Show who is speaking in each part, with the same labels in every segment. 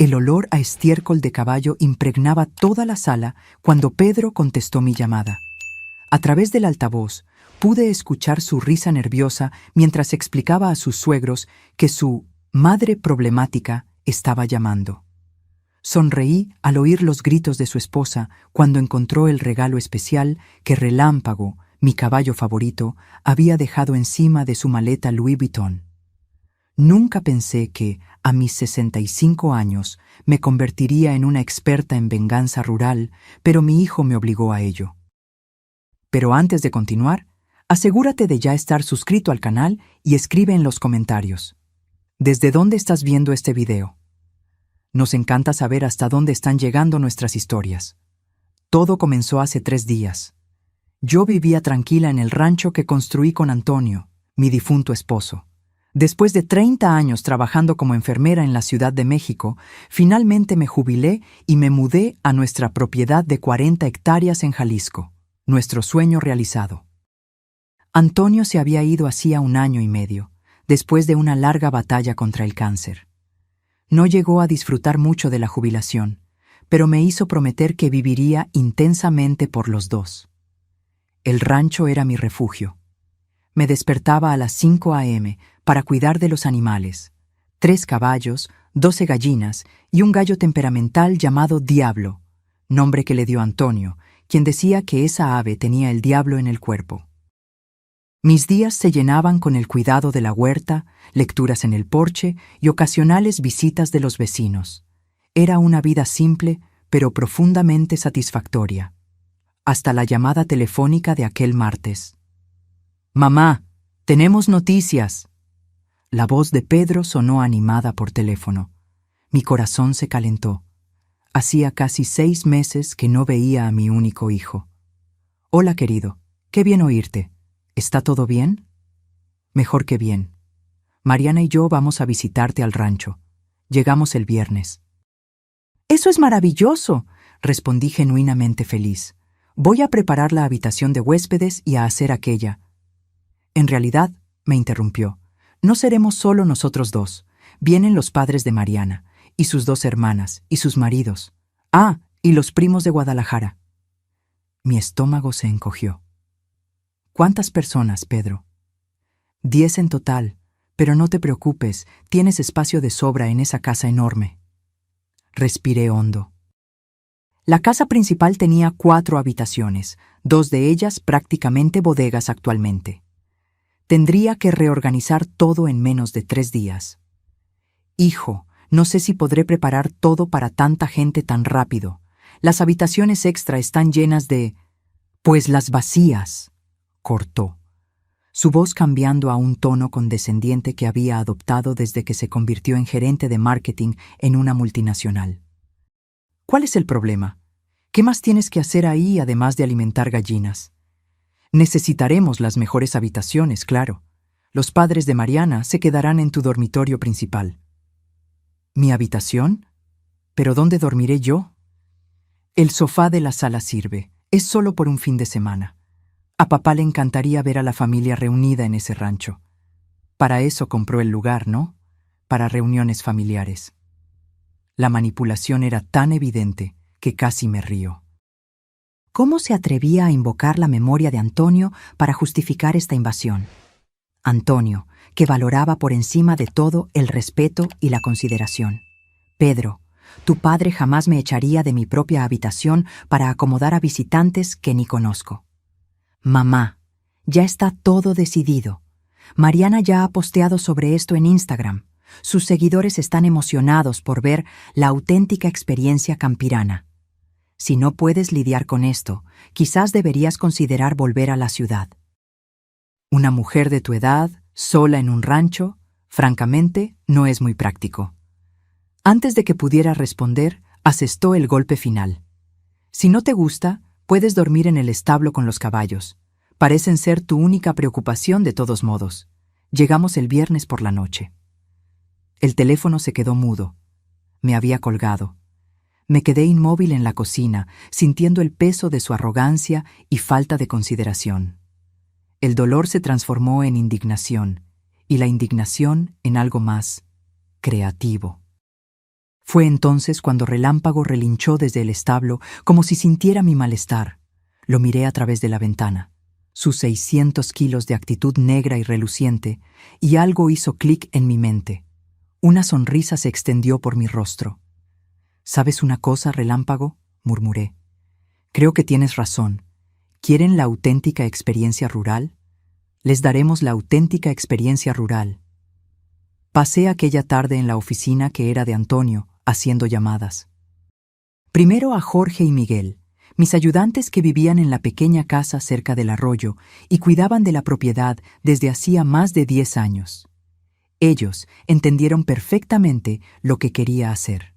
Speaker 1: El olor a estiércol de caballo impregnaba toda la sala cuando Pedro contestó mi llamada. A través del altavoz, pude escuchar su risa nerviosa mientras explicaba a sus suegros que su madre problemática estaba llamando. Sonreí al oír los gritos de su esposa cuando encontró el regalo especial que Relámpago, mi caballo favorito, había dejado encima de su maleta Louis Vuitton. Nunca pensé que, a mis 65 años, me convertiría en una experta en venganza rural, pero mi hijo me obligó a ello. Pero antes de continuar, asegúrate de ya estar suscrito al canal y escribe en los comentarios. ¿Desde dónde estás viendo este video? Nos encanta saber hasta dónde están llegando nuestras historias. Todo comenzó hace 3 días. Yo vivía tranquila en el rancho que construí con Antonio, mi difunto esposo. Después de 30 años trabajando como enfermera en la Ciudad de México, finalmente me jubilé y me mudé a nuestra propiedad de 40 hectáreas en Jalisco, nuestro sueño realizado. Antonio se había ido hacía 1 año y medio, después de una larga batalla contra el cáncer. No llegó a disfrutar mucho de la jubilación, pero me hizo prometer que viviría intensamente por los dos. El rancho era mi refugio. Me despertaba a las 5 a.m. para cuidar de los animales, 3 caballos, 12 gallinas y un gallo temperamental llamado Diablo, nombre que le dio Antonio, quien decía que esa ave tenía el diablo en el cuerpo. Mis días se llenaban con el cuidado de la huerta, lecturas en el porche y ocasionales visitas de los vecinos. Era una vida simple, pero profundamente satisfactoria. Hasta la llamada telefónica de aquel martes. «Mamá, tenemos noticias». La voz de Pedro sonó animada por teléfono. Mi corazón se calentó. Hacía casi 6 meses que no veía a mi único hijo. «Hola, querido. Qué bien oírte. ¿Está todo bien?» «Mejor que bien. Mariana y yo vamos a visitarte al rancho. Llegamos el viernes». «Eso es maravilloso», respondí genuinamente feliz. «Voy a preparar la habitación de huéspedes y a hacer aquella». En realidad, me interrumpió, no seremos solo nosotros dos. Vienen los padres de Mariana, y sus 2 hermanas, y sus maridos. Ah, y los primos de Guadalajara. Mi estómago se encogió. ¿Cuántas personas, Pedro? 10 en total, pero no te preocupes, tienes espacio de sobra en esa casa enorme. Respiré hondo. La casa principal tenía 4 habitaciones, 2 de ellas prácticamente bodegas actualmente. Tendría que reorganizar todo en menos de 3 días. Hijo, no sé si podré preparar todo para tanta gente tan rápido. Las habitaciones extra están llenas de... Pues las vacías, cortó. Su voz cambiando a un tono condescendiente que había adoptado desde que se convirtió en gerente de marketing en una multinacional. ¿Cuál es el problema? ¿Qué más tienes que hacer ahí además de alimentar gallinas? Necesitaremos las mejores habitaciones, claro. Los padres de Mariana se quedarán en tu dormitorio principal. ¿Mi habitación? ¿Pero dónde dormiré yo? El sofá de la sala sirve. Es solo por un fin de semana. A papá le encantaría ver a la familia reunida en ese rancho. Para eso compró el lugar, ¿no? Para reuniones familiares. La manipulación era tan evidente que casi me río. ¿Cómo se atrevía a invocar la memoria de Antonio para justificar esta invasión? Antonio, que valoraba por encima de todo el respeto y la consideración. Pedro, tu padre jamás me echaría de mi propia habitación para acomodar a visitantes que ni conozco. Mamá, ya está todo decidido. Mariana ya ha posteado sobre esto en Instagram. Sus seguidores están emocionados por ver la auténtica experiencia campirana. Si no puedes lidiar con esto, quizás deberías considerar volver a la ciudad. Una mujer de tu edad, sola en un rancho, francamente, no es muy práctico. Antes de que pudiera responder, asestó el golpe final. Si no te gusta, puedes dormir en el establo con los caballos. Parecen ser tu única preocupación de todos modos. Llegamos el viernes por la noche. El teléfono se quedó mudo. Me había colgado. Me quedé inmóvil en la cocina, sintiendo el peso de su arrogancia y falta de consideración. El dolor se transformó en indignación, y la indignación en algo más creativo. Fue entonces cuando Relámpago relinchó desde el establo como si sintiera mi malestar. Lo miré a través de la ventana. Sus 600 kilos de actitud negra y reluciente, y algo hizo clic en mi mente. Una sonrisa se extendió por mi rostro. «¿Sabes una cosa, Relámpago?», murmuré. «Creo que tienes razón. ¿Quieren la auténtica experiencia rural? Les daremos la auténtica experiencia rural». Pasé aquella tarde en la oficina que era de Antonio, haciendo llamadas. Primero a Jorge y Miguel, mis ayudantes que vivían en la pequeña casa cerca del arroyo y cuidaban de la propiedad desde hacía más de 10 años. Ellos entendieron perfectamente lo que quería hacer.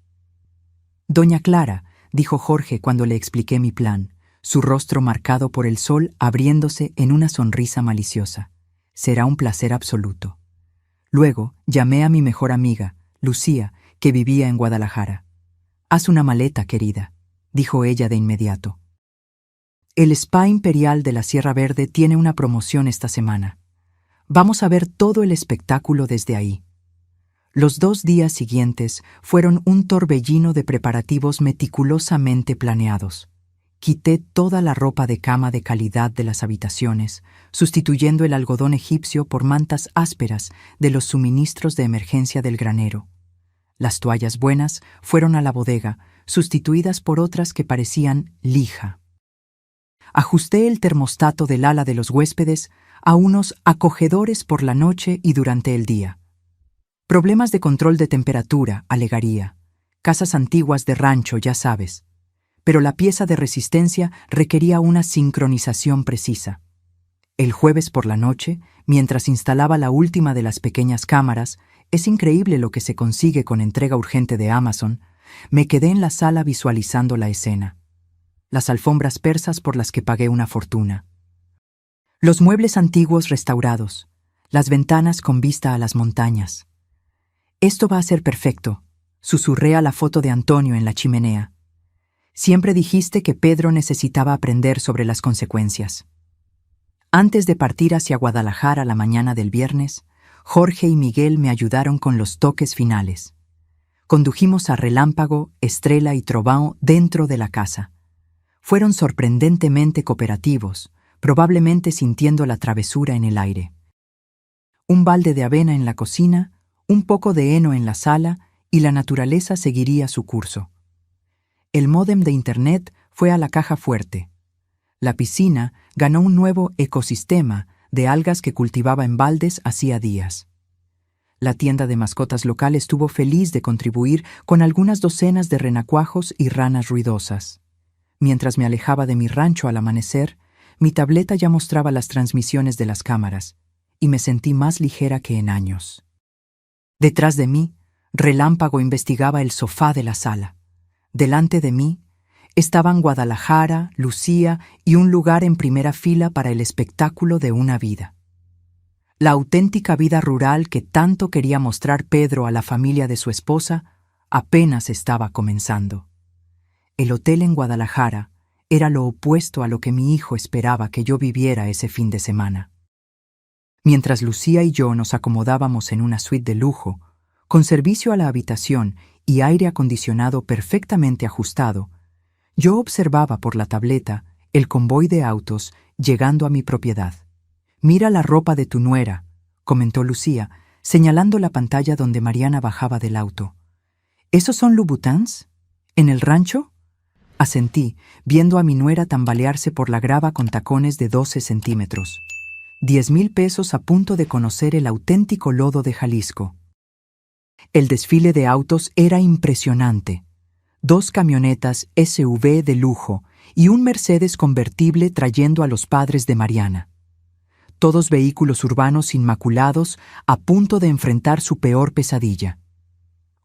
Speaker 1: «Doña Clara», dijo Jorge cuando le expliqué mi plan, su rostro marcado por el sol abriéndose en una sonrisa maliciosa. «Será un placer absoluto». Luego llamé a mi mejor amiga, Lucía, que vivía en Guadalajara. «Haz una maleta, querida», dijo ella de inmediato. «El Spa Imperial de la Sierra Verde tiene una promoción esta semana. Vamos a ver todo el espectáculo desde ahí». Los 2 días siguientes fueron un torbellino de preparativos meticulosamente planeados. Quité toda la ropa de cama de calidad de las habitaciones, sustituyendo el algodón egipcio por mantas ásperas de los suministros de emergencia del granero. Las toallas buenas fueron a la bodega, sustituidas por otras que parecían lija. Ajusté el termostato del ala de los huéspedes a unos acogedores por la noche y durante el día. Problemas de control de temperatura, alegaría. Casas antiguas de rancho, ya sabes. Pero la pieza de resistencia requería una sincronización precisa. El jueves por la noche, mientras instalaba la última de las pequeñas cámaras, es increíble lo que se consigue con entrega urgente de Amazon, me quedé en la sala visualizando la escena. Las alfombras persas por las que pagué una fortuna. Los muebles antiguos restaurados, las ventanas con vista a las montañas. «Esto va a ser perfecto», susurré a la foto de Antonio en la chimenea. «Siempre dijiste que Pedro necesitaba aprender sobre las consecuencias». Antes de partir hacia Guadalajara la mañana del viernes, Jorge y Miguel me ayudaron con los toques finales. Condujimos a Relámpago, Estrella y Trovão dentro de la casa. Fueron sorprendentemente cooperativos, probablemente sintiendo la travesura en el aire. Un balde de avena en la cocina, un poco de heno en la sala y la naturaleza seguiría su curso. El módem de Internet fue a la caja fuerte. La piscina ganó un nuevo ecosistema de algas que cultivaba en baldes hacía días. La tienda de mascotas local estuvo feliz de contribuir con algunas docenas de renacuajos y ranas ruidosas. Mientras me alejaba de mi rancho al amanecer, mi tableta ya mostraba las transmisiones de las cámaras, y me sentí más ligera que en años. Detrás de mí, Relámpago investigaba el sofá de la sala. Delante de mí estaban Guadalajara, Lucía y un lugar en primera fila para el espectáculo de una vida. La auténtica vida rural que tanto quería mostrar Pedro a la familia de su esposa apenas estaba comenzando. El hotel en Guadalajara era lo opuesto a lo que mi hijo esperaba que yo viviera ese fin de semana. Mientras Lucía y yo nos acomodábamos en una suite de lujo, con servicio a la habitación y aire acondicionado perfectamente ajustado, yo observaba por la tableta el convoy de autos llegando a mi propiedad. «Mira la ropa de tu nuera», comentó Lucía, señalando la pantalla donde Mariana bajaba del auto. «¿Esos son Louboutins? ¿En el rancho?». Asentí, viendo a mi nuera tambalearse por la grava con tacones de 12 centímetros. 10,000 pesos a punto de conocer el auténtico lodo de Jalisco. El desfile de autos era impresionante. 2 camionetas SUV de lujo y un Mercedes convertible trayendo a los padres de Mariana. Todos vehículos urbanos inmaculados a punto de enfrentar su peor pesadilla.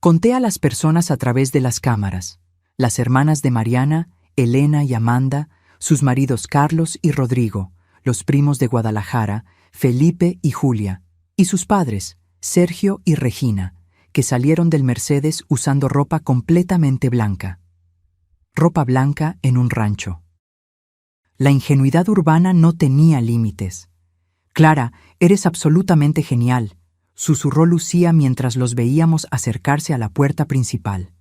Speaker 1: Conté a las personas a través de las cámaras. Las hermanas de Mariana, Elena y Amanda, sus maridos Carlos y Rodrigo, los primos de Guadalajara, Felipe y Julia, y sus padres, Sergio y Regina, que salieron del Mercedes usando ropa completamente blanca. Ropa blanca en un rancho. La ingenuidad urbana no tenía límites. «Clara, eres absolutamente genial», susurró Lucía mientras los veíamos acercarse a la puerta principal.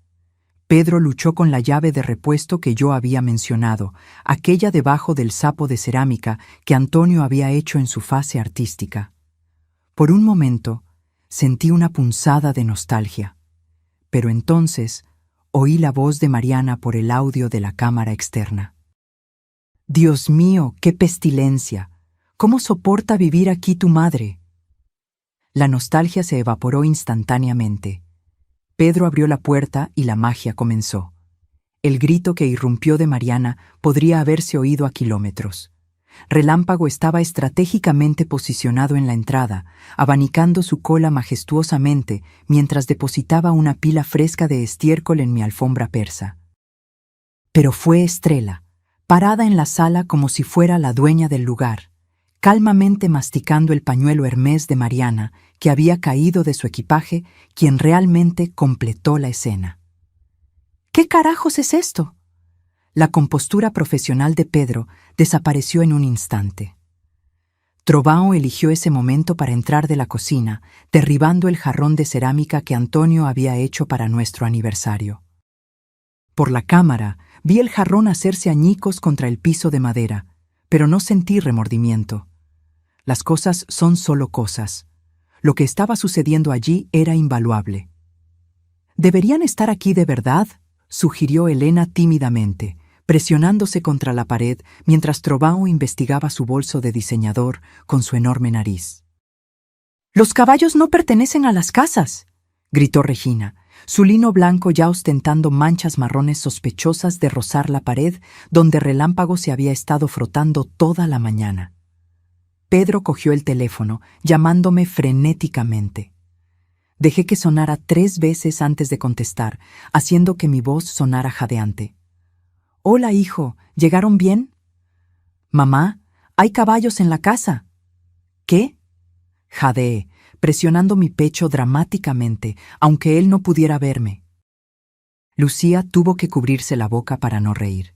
Speaker 1: Pedro luchó con la llave de repuesto que yo había mencionado, aquella debajo del sapo de cerámica que Antonio había hecho en su fase artística. Por un momento, sentí una punzada de nostalgia, pero entonces oí la voz de Mariana por el audio de la cámara externa. «Dios mío, qué pestilencia. ¿Cómo soporta vivir aquí tu madre?» La nostalgia se evaporó instantáneamente. Pedro abrió la puerta y la magia comenzó. El grito que irrumpió de Mariana podría haberse oído a kilómetros. Relámpago estaba estratégicamente posicionado en la entrada, abanicando su cola majestuosamente mientras depositaba una pila fresca de estiércol en mi alfombra persa. Pero fue Estrella, parada en la sala como si fuera la dueña del lugar, calmamente masticando el pañuelo Hermès de Mariana, que había caído de su equipaje, quien realmente completó la escena. ¿Qué carajos es esto? La compostura profesional de Pedro desapareció en un instante. Trovão eligió ese momento para entrar de la cocina, derribando el jarrón de cerámica que Antonio había hecho para nuestro aniversario. Por la cámara vi el jarrón hacerse añicos contra el piso de madera, pero no sentí remordimiento. Las cosas son solo cosas. Lo que estaba sucediendo allí era invaluable. «¿Deberían estar aquí de verdad?», sugirió Elena tímidamente, presionándose contra la pared mientras Trovão investigaba su bolso de diseñador con su enorme nariz. «Los caballos no pertenecen a las casas», gritó Regina, su lino blanco ya ostentando manchas marrones sospechosas de rozar la pared donde Relámpago se había estado frotando toda la mañana. Pedro cogió el teléfono, llamándome frenéticamente. Dejé que sonara 3 veces antes de contestar, haciendo que mi voz sonara jadeante. «Hola, hijo, ¿llegaron bien?» «Mamá, hay caballos en la casa». «¿Qué?», jadeé, presionando mi pecho dramáticamente, aunque él no pudiera verme. Lucía tuvo que cubrirse la boca para no reír.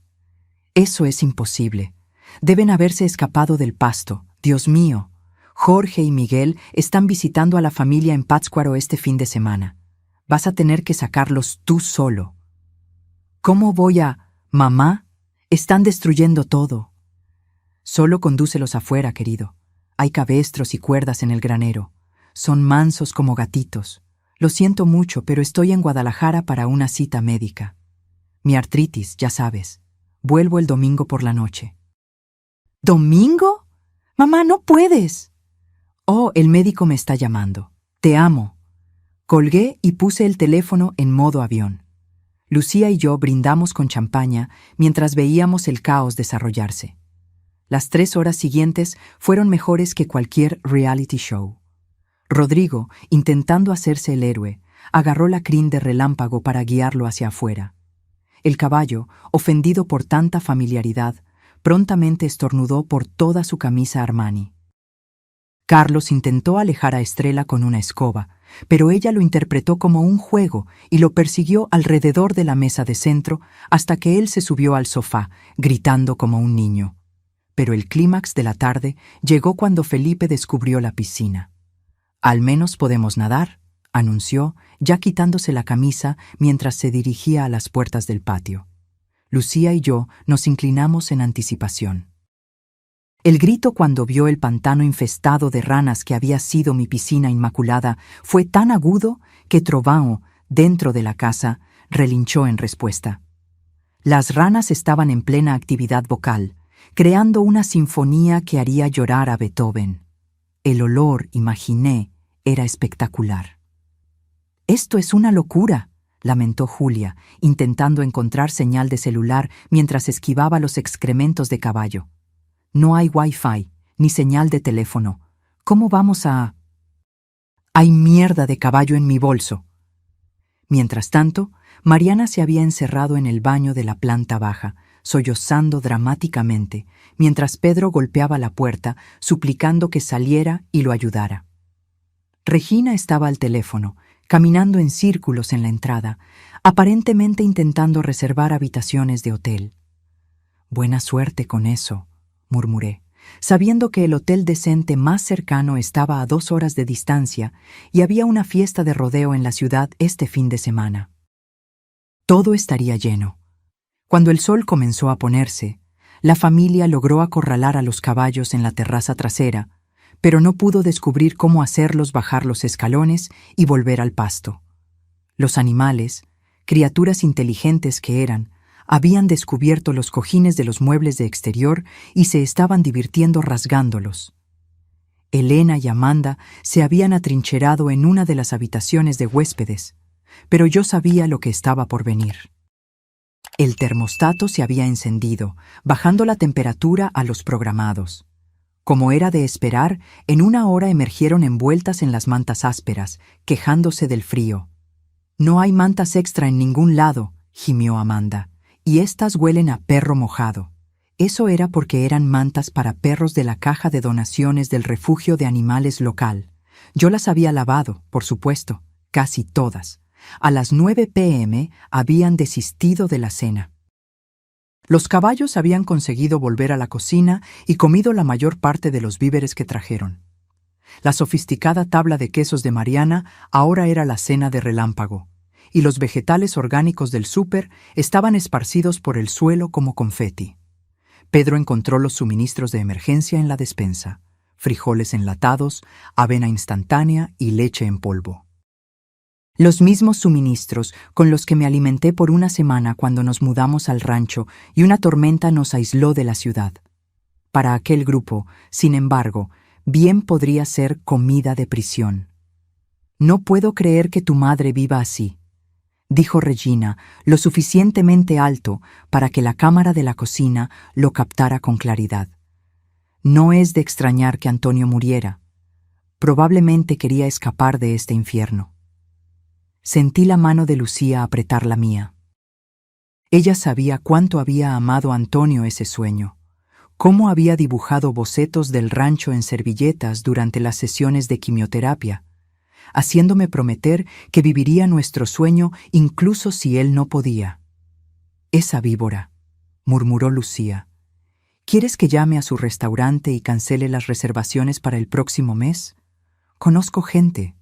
Speaker 1: «Eso es imposible. Deben haberse escapado del pasto. Dios mío. Jorge y Miguel están visitando a la familia en Pátzcuaro este fin de semana. Vas a tener que sacarlos tú solo». «¿Cómo voy a...? Mamá, están destruyendo todo». «Solo condúcelos afuera, querido. Hay cabestros y cuerdas en el granero. Son mansos como gatitos. Lo siento mucho, pero estoy en Guadalajara para una cita médica. Mi artritis, ya sabes. Vuelvo el domingo por la noche». «¿Domingo? Mamá, no puedes». «Oh, el médico me está llamando. Te amo». Colgué y puse el teléfono en modo avión. Lucía y yo brindamos con champaña mientras veíamos el caos desarrollarse. Las 3 horas siguientes fueron mejores que cualquier reality show. Rodrigo, intentando hacerse el héroe, agarró la crin de Relámpago para guiarlo hacia afuera. El caballo, ofendido por tanta familiaridad, prontamente estornudó por toda su camisa Armani. Carlos intentó alejar a Estrella con una escoba, pero ella lo interpretó como un juego y lo persiguió alrededor de la mesa de centro hasta que él se subió al sofá, gritando como un niño. Pero el clímax de la tarde llegó cuando Felipe descubrió la piscina. «Al menos podemos nadar», anunció, ya quitándose la camisa mientras se dirigía a las puertas del patio. Lucía y yo nos inclinamos en anticipación. El grito cuando vio el pantano infestado de ranas que había sido mi piscina inmaculada fue tan agudo que Trovão, dentro de la casa, relinchó en respuesta. Las ranas estaban en plena actividad vocal, creando una sinfonía que haría llorar a Beethoven. El olor, imaginé, era espectacular. «Esto es una locura», lamentó Julia, intentando encontrar señal de celular mientras esquivaba los excrementos de caballo. «No hay Wi-Fi, ni señal de teléfono. ¿Cómo vamos a...?» «Hay mierda de caballo en mi bolso». Mientras tanto, Mariana se había encerrado en el baño de la planta baja, sollozando dramáticamente, mientras Pedro golpeaba la puerta, suplicando que saliera y lo ayudara. Regina estaba al teléfono, caminando en círculos en la entrada, aparentemente intentando reservar habitaciones de hotel. «Buena suerte con eso», murmuré, sabiendo que el hotel decente más cercano estaba a 2 horas de distancia y había una fiesta de rodeo en la ciudad este fin de semana. Todo estaría lleno. Cuando el sol comenzó a ponerse, la familia logró acorralar a los caballos en la terraza trasera, pero no pudo descubrir cómo hacerlos bajar los escalones y volver al pasto. Los animales, criaturas inteligentes que eran, habían descubierto los cojines de los muebles de exterior y se estaban divirtiendo rasgándolos. Elena y Amanda se habían atrincherado en una de las habitaciones de huéspedes, pero yo sabía lo que estaba por venir. El termostato se había encendido, bajando la temperatura a los programados. Como era de esperar, en una hora emergieron envueltas en las mantas ásperas, quejándose del frío. «No hay mantas extra en ningún lado», gimió Amanda, «y estas huelen a perro mojado». Eso era porque eran mantas para perros de la caja de donaciones del refugio de animales local. Yo las había lavado, por supuesto, casi todas. A las 9 p.m. habían desistido de la cena. Los caballos habían conseguido volver a la cocina y comido la mayor parte de los víveres que trajeron. La sofisticada tabla de quesos de Mariana ahora era la cena de relámpago, y los vegetales orgánicos del súper estaban esparcidos por el suelo como confeti. Pedro encontró los suministros de emergencia en la despensa: frijoles enlatados, avena instantánea y leche en polvo. Los mismos suministros con los que me alimenté por una semana cuando nos mudamos al rancho y una tormenta nos aisló de la ciudad. Para aquel grupo, sin embargo, bien podría ser comida de prisión. «No puedo creer que tu madre viva así», dijo Regina, lo suficientemente alto para que la cámara de la cocina lo captara con claridad. No es de extrañar que Antonio muriera. Probablemente quería escapar de este infierno. Sentí la mano de Lucía apretar la mía. Ella sabía cuánto había amado Antonio ese sueño, cómo había dibujado bocetos del rancho en servilletas durante las sesiones de quimioterapia, haciéndome prometer que viviría nuestro sueño incluso si él no podía. «Esa víbora», murmuró Lucía. «¿Quieres que llame a su restaurante y cancele las reservaciones para el próximo mes? Conozco gente».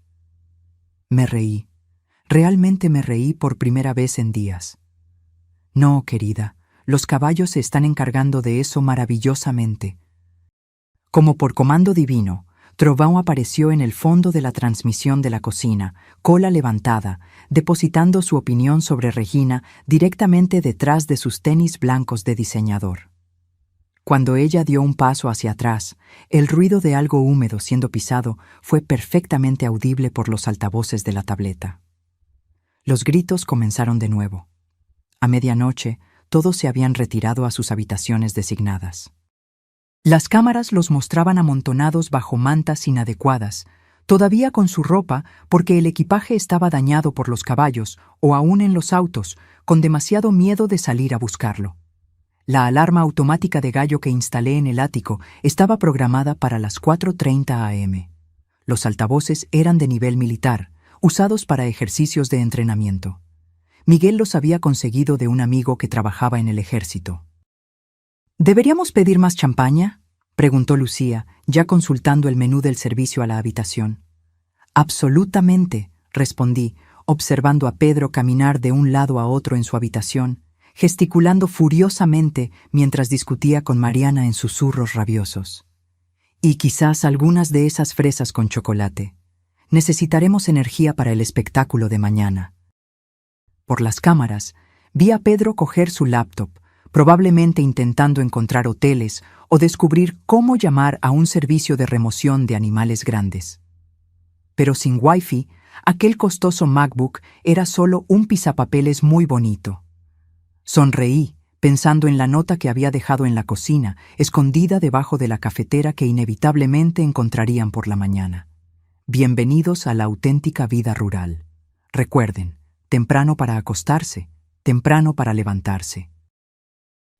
Speaker 1: Me reí. Realmente me reí por primera vez en días. «No, querida, los caballos se están encargando de eso maravillosamente». Como por comando divino, Trovão apareció en el fondo de la transmisión de la cocina, cola levantada, depositando su opinión sobre Regina directamente detrás de sus tenis blancos de diseñador. Cuando ella dio un paso hacia atrás, el ruido de algo húmedo siendo pisado fue perfectamente audible por los altavoces de la tableta. Los gritos comenzaron de nuevo. A medianoche, todos se habían retirado a sus habitaciones designadas. Las cámaras los mostraban amontonados bajo mantas inadecuadas, todavía con su ropa porque el equipaje estaba dañado por los caballos o aún en los autos, con demasiado miedo de salir a buscarlo. La alarma automática de gallo que instalé en el ático estaba programada para las 4:30 a.m. Los altavoces eran de nivel militar, usados para ejercicios de entrenamiento. Miguel los había conseguido de un amigo que trabajaba en el ejército. «¿Deberíamos pedir más champaña?», preguntó Lucía, ya consultando el menú del servicio a la habitación. «Absolutamente», respondí, observando a Pedro caminar de un lado a otro en su habitación, gesticulando furiosamente mientras discutía con Mariana en susurros rabiosos. «Y quizás algunas de esas fresas con chocolate. Necesitaremos energía para el espectáculo de mañana». Por las cámaras, vi a Pedro coger su laptop, probablemente intentando encontrar hoteles o descubrir cómo llamar a un servicio de remoción de animales grandes. Pero sin Wi-Fi, aquel costoso MacBook era solo un pisapapeles muy bonito. Sonreí, pensando en la nota que había dejado en la cocina, escondida debajo de la cafetera que inevitablemente encontrarían por la mañana. «Bienvenidos a la auténtica vida rural. Recuerden, temprano para acostarse, temprano para levantarse.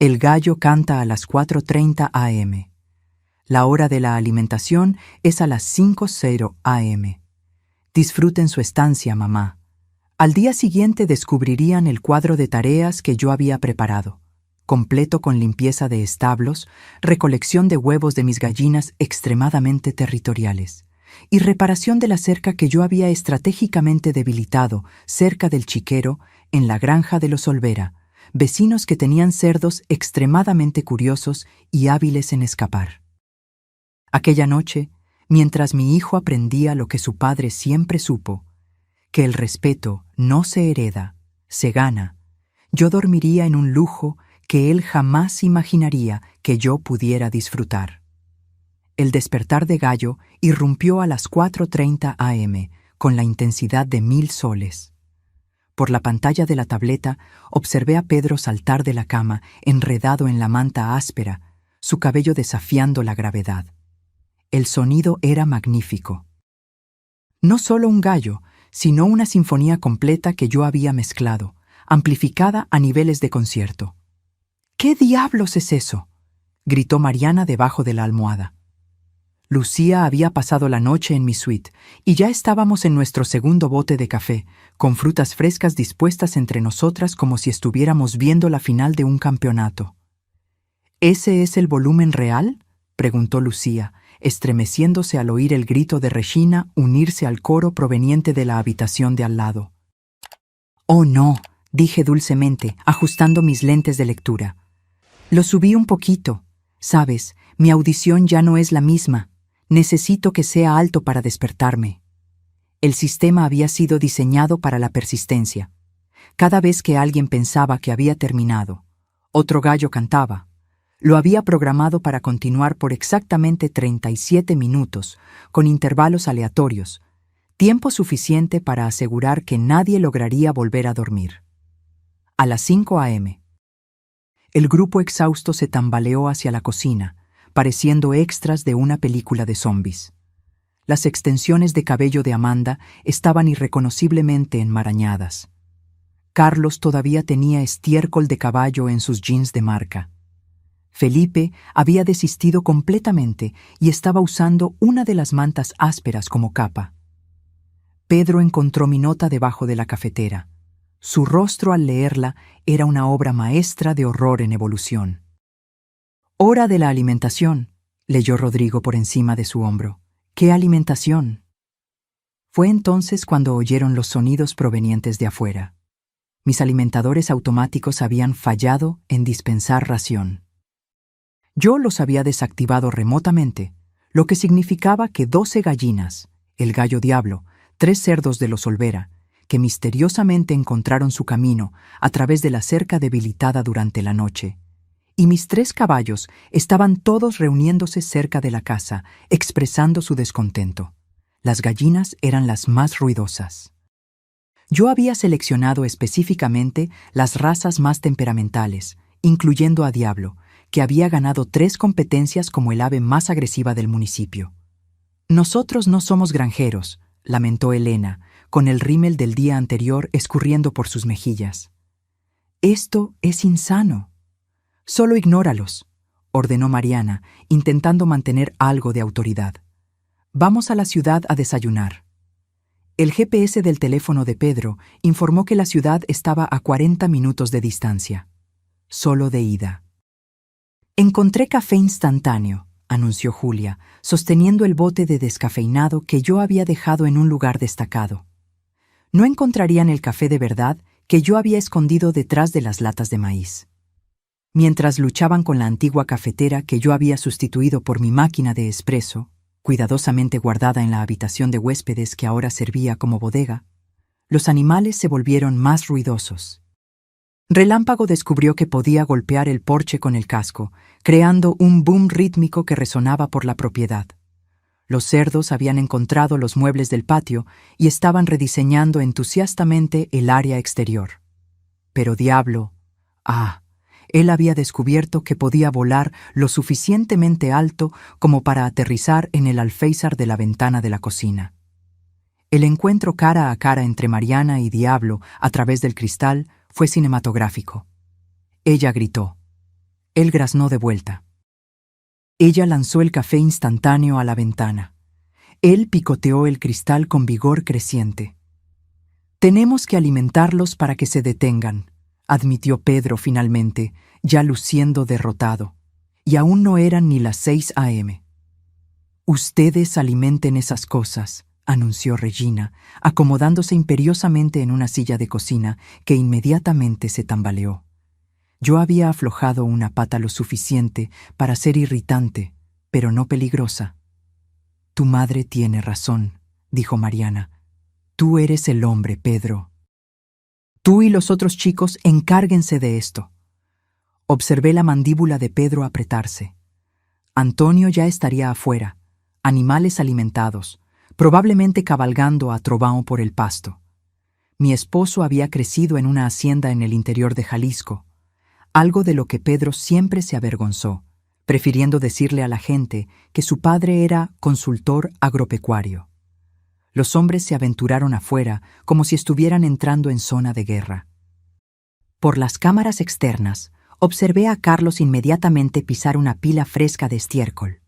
Speaker 1: El gallo canta a las 4:30 a.m. La hora de la alimentación es a las 5:00 a.m. Disfruten su estancia, mamá». Al día siguiente descubrirían el cuadro de tareas que yo había preparado, completo con limpieza de establos, recolección de huevos de mis gallinas extremadamente territoriales y reparación de la cerca que yo había estratégicamente debilitado cerca del chiquero en la granja de los Olvera, vecinos que tenían cerdos extremadamente curiosos y hábiles en escapar. Aquella noche, mientras mi hijo aprendía lo que su padre siempre supo, que el respeto no se hereda, se gana, yo dormiría en un lujo que él jamás imaginaría que yo pudiera disfrutar. El despertar de gallo irrumpió a las 4:30 a.m. con la intensidad de 1000 soles. Por la pantalla de la tableta observé a Pedro saltar de la cama, enredado en la manta áspera, su cabello desafiando la gravedad. El sonido era magnífico. No solo un gallo, sino una sinfonía completa que yo había mezclado, amplificada a niveles de concierto. ¿Qué diablos es eso?, gritó Mariana debajo de la almohada. Lucía había pasado la noche en mi suite y ya estábamos en nuestro segundo bote de café, con frutas frescas dispuestas entre nosotras como si estuviéramos viendo la final de un campeonato. ¿Ese es el volumen real?, preguntó Lucía, estremeciéndose al oír el grito de Regina unirse al coro proveniente de la habitación de al lado. «Oh, no», dije dulcemente, ajustando mis lentes de lectura. «Lo subí un poquito. Sabes, mi audición ya no es la misma. Necesito que sea alto para despertarme». El sistema había sido diseñado para la persistencia. Cada vez que alguien pensaba que había terminado, otro gallo cantaba. Lo había programado para continuar por exactamente 37 minutos, con intervalos aleatorios, tiempo suficiente para asegurar que nadie lograría volver a dormir. A las 5 a.m. El grupo exhausto se tambaleó hacia la cocina, pareciendo extras de una película de zombies. Las extensiones de cabello de Amanda estaban irreconociblemente enmarañadas. Carlos todavía tenía estiércol de caballo en sus jeans de marca. Felipe había desistido completamente y estaba usando una de las mantas ásperas como capa. Pedro encontró mi nota debajo de la cafetera. Su rostro al leerla era una obra maestra de horror en evolución. «Hora de la alimentación», leyó Rodrigo por encima de su hombro. «¿Qué alimentación?». Fue entonces cuando oyeron los sonidos provenientes de afuera. Mis alimentadores automáticos habían fallado en dispensar ración. Yo los había desactivado remotamente, lo que significaba que 12 gallinas, el gallo diablo, 3 cerdos de los Olvera, que misteriosamente encontraron su camino a través de la cerca debilitada durante la noche, y mis 3 caballos estaban todos reuniéndose cerca de la casa, expresando su descontento. Las gallinas eran las más ruidosas. Yo había seleccionado específicamente las razas más temperamentales, incluyendo a Diablo, que había ganado 3 competencias como el ave más agresiva del municipio. «Nosotros no somos granjeros», lamentó Elena, con el rímel del día anterior escurriendo por sus mejillas. «Esto es insano». «Solo ignóralos», ordenó Mariana, intentando mantener algo de autoridad. «Vamos a la ciudad a desayunar». El GPS del teléfono de Pedro informó que la ciudad estaba a 40 minutos de distancia. Solo de ida. «Encontré café instantáneo», anunció Julia, sosteniendo el bote de descafeinado que yo había dejado en un lugar destacado. No encontrarían el café de verdad que yo había escondido detrás de las latas de maíz. Mientras luchaban con la antigua cafetera que yo había sustituido por mi máquina de espresso, cuidadosamente guardada en la habitación de huéspedes que ahora servía como bodega, los animales se volvieron más ruidosos. Relámpago descubrió que podía golpear el porche con el casco, creando un boom rítmico que resonaba por la propiedad. Los cerdos habían encontrado los muebles del patio y estaban rediseñando entusiastamente el área exterior. Pero Diablo, él había descubierto que podía volar lo suficientemente alto como para aterrizar en el alféizar de la ventana de la cocina. El encuentro cara a cara entre Mariana y Diablo a través del cristal fue cinematográfico. Ella gritó. Él graznó de vuelta. Ella lanzó el café instantáneo a la ventana. Él picoteó el cristal con vigor creciente. «Tenemos que alimentarlos para que se detengan», admitió Pedro finalmente, ya luciendo derrotado. Y aún no eran ni las 6 a.m. «Ustedes alimenten esas cosas», anunció Regina, acomodándose imperiosamente en una silla de cocina que inmediatamente se tambaleó. Yo había aflojado una pata lo suficiente para ser irritante, pero no peligrosa. Tu madre tiene razón, dijo Mariana. Tú eres el hombre, Pedro. Tú y los otros chicos encárguense de esto. Observé la mandíbula de Pedro apretarse. Antonio ya estaría afuera, animales alimentados, probablemente cabalgando a trovão por el pasto. Mi esposo había crecido en una hacienda en el interior de Jalisco, algo de lo que Pedro siempre se avergonzó, prefiriendo decirle a la gente que su padre era consultor agropecuario. Los hombres se aventuraron afuera como si estuvieran entrando en zona de guerra. Por las cámaras externas, observé a Carlos inmediatamente pisar una pila fresca de estiércol.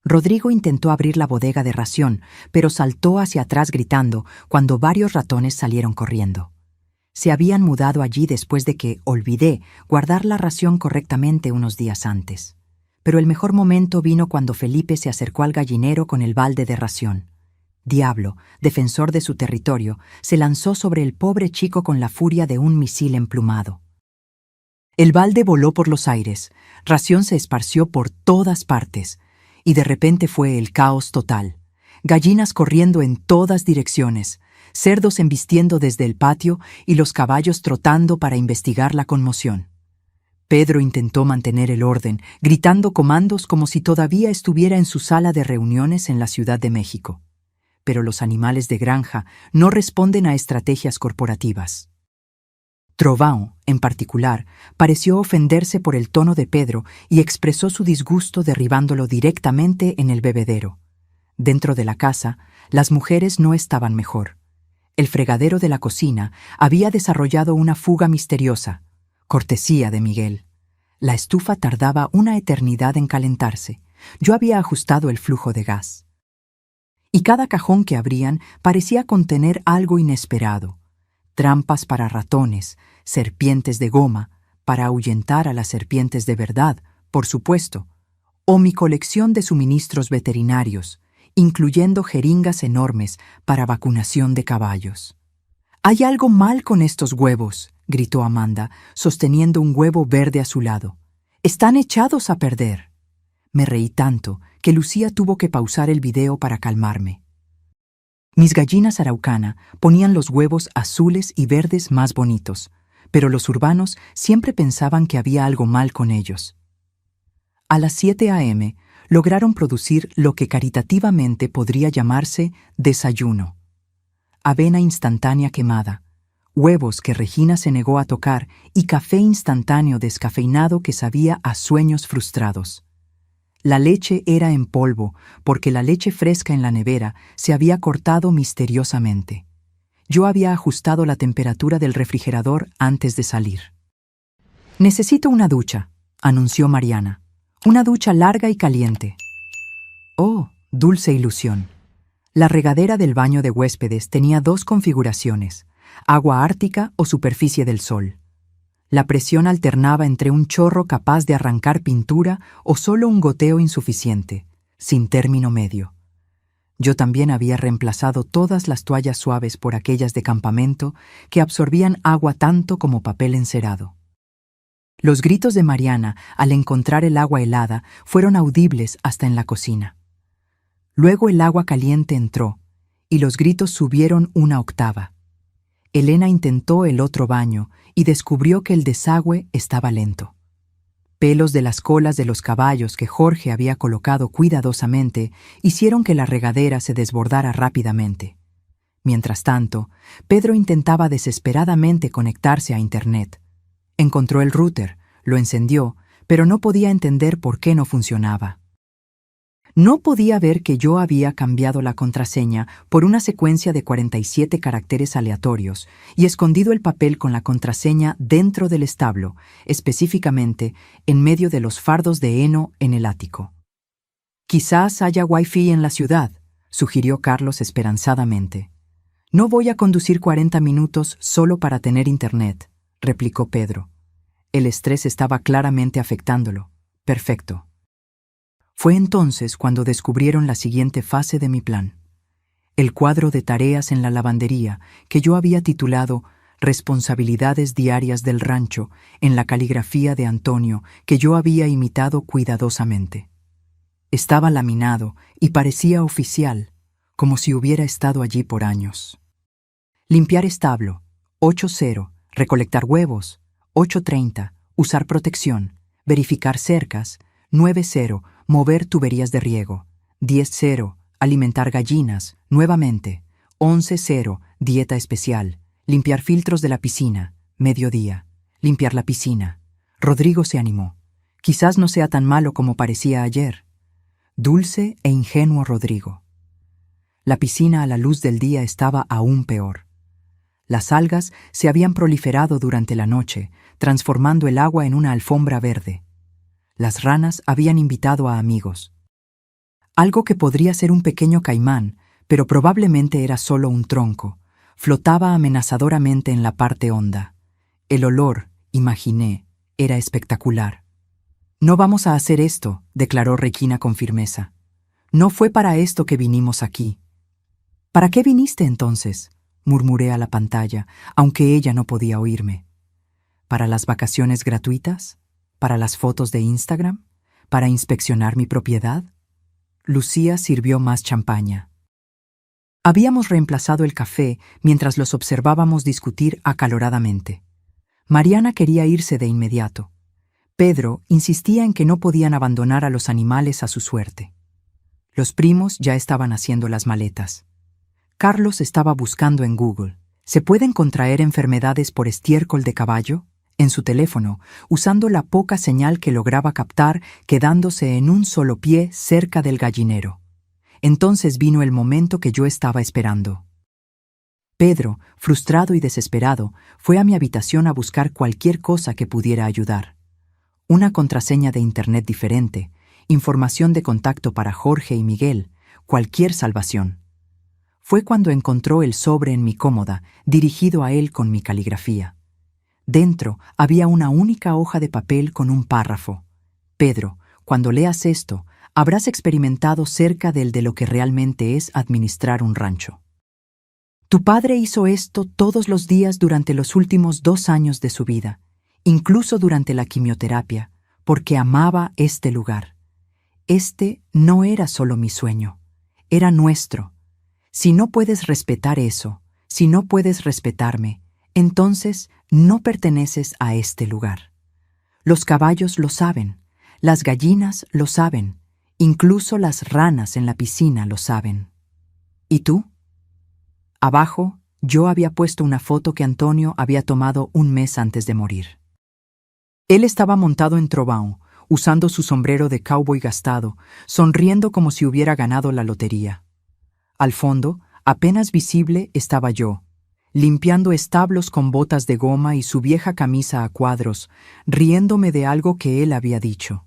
Speaker 1: Rodrigo intentó abrir la bodega de ración, pero saltó hacia atrás gritando cuando varios ratones salieron corriendo. Se habían mudado allí después de que olvidé guardar la ración correctamente unos días antes. Pero el mejor momento vino cuando Felipe se acercó al gallinero con el balde de ración. Diablo, defensor de su territorio, se lanzó sobre el pobre chico con la furia de un misil emplumado. El balde voló por los aires, ración se esparció por todas partes, y de repente fue el caos total. Gallinas corriendo en todas direcciones, cerdos embistiendo desde el patio y los caballos trotando para investigar la conmoción. Pedro intentó mantener el orden, gritando comandos como si todavía estuviera en su sala de reuniones en la Ciudad de México. Pero los animales de granja no responden a estrategias corporativas. Trovão, en particular, pareció ofenderse por el tono de Pedro y expresó su disgusto derribándolo directamente en el bebedero. Dentro de la casa, las mujeres no estaban mejor. El fregadero de la cocina había desarrollado una fuga misteriosa, cortesía de Miguel. La estufa tardaba una eternidad en calentarse. Yo había ajustado el flujo de gas. Y cada cajón que abrían parecía contener algo inesperado. Trampas para ratones, serpientes de goma, para ahuyentar a las serpientes de verdad, por supuesto, o mi colección de suministros veterinarios, incluyendo jeringas enormes para vacunación de caballos. «Hay algo mal con estos huevos», gritó Amanda, sosteniendo un huevo verde a su lado. «Están echados a perder». Me reí tanto que Lucía tuvo que pausar el video para calmarme. Mis gallinas araucana ponían los huevos azules y verdes más bonitos, pero los urbanos siempre pensaban que había algo mal con ellos. A las 7 a.m. lograron producir lo que caritativamente podría llamarse desayuno. Avena instantánea quemada, huevos que Regina se negó a tocar y café instantáneo descafeinado que sabía a sueños frustrados. La leche era en polvo, porque la leche fresca en la nevera se había cortado misteriosamente. Yo había ajustado la temperatura del refrigerador antes de salir. «Necesito una ducha», anunció Mariana. «Una ducha larga y caliente». Oh, dulce ilusión. La regadera del baño de huéspedes tenía dos configuraciones, agua ártica o superficie del sol. La presión alternaba entre un chorro capaz de arrancar pintura o solo un goteo insuficiente, sin término medio. Yo también había reemplazado todas las toallas suaves por aquellas de campamento que absorbían agua tanto como papel encerado. Los gritos de Mariana al encontrar el agua helada fueron audibles hasta en la cocina. Luego el agua caliente entró, y los gritos subieron una octava. Elena intentó el otro baño y descubrió que el desagüe estaba lento. Pelos de las colas de los caballos que Jorge había colocado cuidadosamente hicieron que la regadera se desbordara rápidamente. Mientras tanto, Pedro intentaba desesperadamente conectarse a Internet. Encontró el router, lo encendió, pero no podía entender por qué no funcionaba. No podía ver que yo había cambiado la contraseña por una secuencia de 47 caracteres aleatorios y escondido el papel con la contraseña dentro del establo, específicamente en medio de los fardos de heno en el ático. «Quizás haya wifi en la ciudad», sugirió Carlos esperanzadamente. «No voy a conducir 40 minutos solo para tener internet», replicó Pedro. El estrés estaba claramente afectándolo. Perfecto. Fue entonces cuando descubrieron la siguiente fase de mi plan. el cuadro de tareas en la lavandería que yo había titulado Responsabilidades diarias del rancho en la caligrafía de Antonio que yo había imitado cuidadosamente. Estaba laminado y parecía oficial, como si hubiera estado allí por años. Limpiar establo, 8:0, recolectar huevos, 8:30, usar protección, verificar cercas, 9:0, mover tuberías de riego, 10:0, alimentar gallinas, nuevamente, 11:0, dieta especial, limpiar filtros de la piscina, mediodía, limpiar la piscina. Rodrigo se animó. Quizás no sea tan malo como parecía ayer. Dulce e ingenuo Rodrigo. La piscina a la luz del día estaba aún peor. Las algas se habían proliferado durante la noche, transformando el agua en una alfombra verde. Las ranas habían invitado a amigos. Algo que podría ser un pequeño caimán, pero probablemente era solo un tronco, flotaba amenazadoramente en la parte honda. El olor, imaginé, era espectacular. «No vamos a hacer esto», declaró Regina con firmeza. «No fue para esto que vinimos aquí». «¿Para qué viniste entonces?», murmuré a la pantalla, aunque ella no podía oírme. ¿Para las vacaciones gratuitas? ¿Para las fotos de Instagram? ¿Para inspeccionar mi propiedad? Lucía sirvió más champaña. Habíamos reemplazado el café mientras los observábamos discutir acaloradamente. Mariana quería irse de inmediato. Pedro insistía en que no podían abandonar a los animales a su suerte. Los primos ya estaban haciendo las maletas. Carlos estaba buscando en Google. ¿Se pueden contraer enfermedades por estiércol de caballo? En su teléfono, usando la poca señal que lograba captar, quedándose en un solo pie cerca del gallinero. Entonces vino el momento que yo estaba esperando. Pedro, frustrado y desesperado, fue a mi habitación a buscar cualquier cosa que pudiera ayudar. Una contraseña de internet diferente, información de contacto para Jorge y Miguel, cualquier salvación. Fue cuando encontró el sobre en mi cómoda, dirigido a él con mi caligrafía. Dentro había una única hoja de papel con un párrafo. Pedro, cuando leas esto, habrás experimentado cerca de lo que realmente es administrar un rancho. Tu padre hizo esto todos los días durante los últimos 2 años de su vida, incluso durante la quimioterapia, porque amaba este lugar. Este no era solo mi sueño, era nuestro. Si no puedes respetar eso, si no puedes respetarme, entonces no perteneces a este lugar. Los caballos lo saben, las gallinas lo saben, incluso las ranas en la piscina lo saben. ¿Y tú? Abajo, yo había puesto una foto que Antonio había tomado un mes antes de morir. Él estaba montado en Trobão, usando su sombrero de cowboy gastado, sonriendo como si hubiera ganado la lotería. Al fondo, apenas visible, estaba yo, limpiando establos con botas de goma y su vieja camisa a cuadros, riéndome de algo que él había dicho.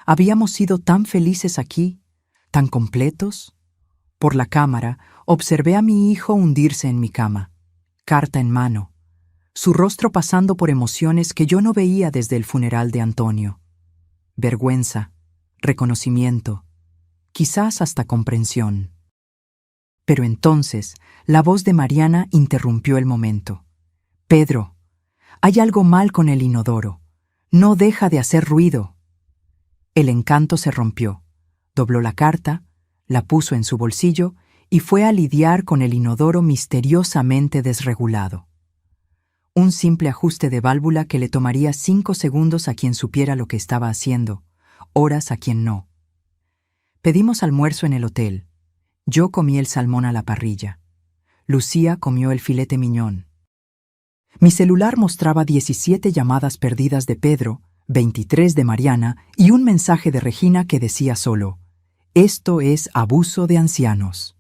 Speaker 1: Habíamos sido tan felices aquí, tan completos. Por la cámara, observé a mi hijo hundirse en mi cama, carta en mano, su rostro pasando por emociones que yo no veía desde el funeral de Antonio. Vergüenza, reconocimiento, quizás hasta comprensión. Pero entonces, la voz de Mariana interrumpió el momento. «Pedro, hay algo mal con el inodoro. No deja de hacer ruido». El encanto se rompió. Dobló la carta, la puso en su bolsillo y fue a lidiar con el inodoro misteriosamente desregulado. Un simple ajuste de válvula que le tomaría 5 segundos a quien supiera lo que estaba haciendo, horas a quien no. Pedimos almuerzo en el hotel. Yo comí el salmón a la parrilla. Lucía comió el filete miñón. Mi celular mostraba 17 llamadas perdidas de Pedro, 23 de Mariana y un mensaje de Regina que decía solo: «Esto es abuso de ancianos».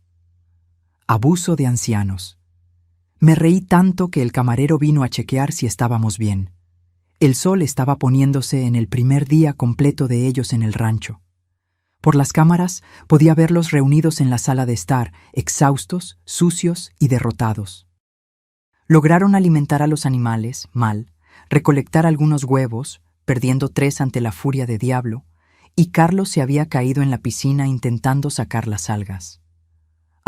Speaker 1: Abuso de ancianos. Me reí tanto que el camarero vino a chequear si estábamos bien. El sol estaba poniéndose en el primer día completo de ellos en el rancho. Por las cámaras podía verlos reunidos en la sala de estar, exhaustos, sucios y derrotados. Lograron alimentar a los animales, mal, recolectar algunos huevos, perdiendo 3 ante la furia de Diablo, y Carlos se había caído en la piscina intentando sacar las algas.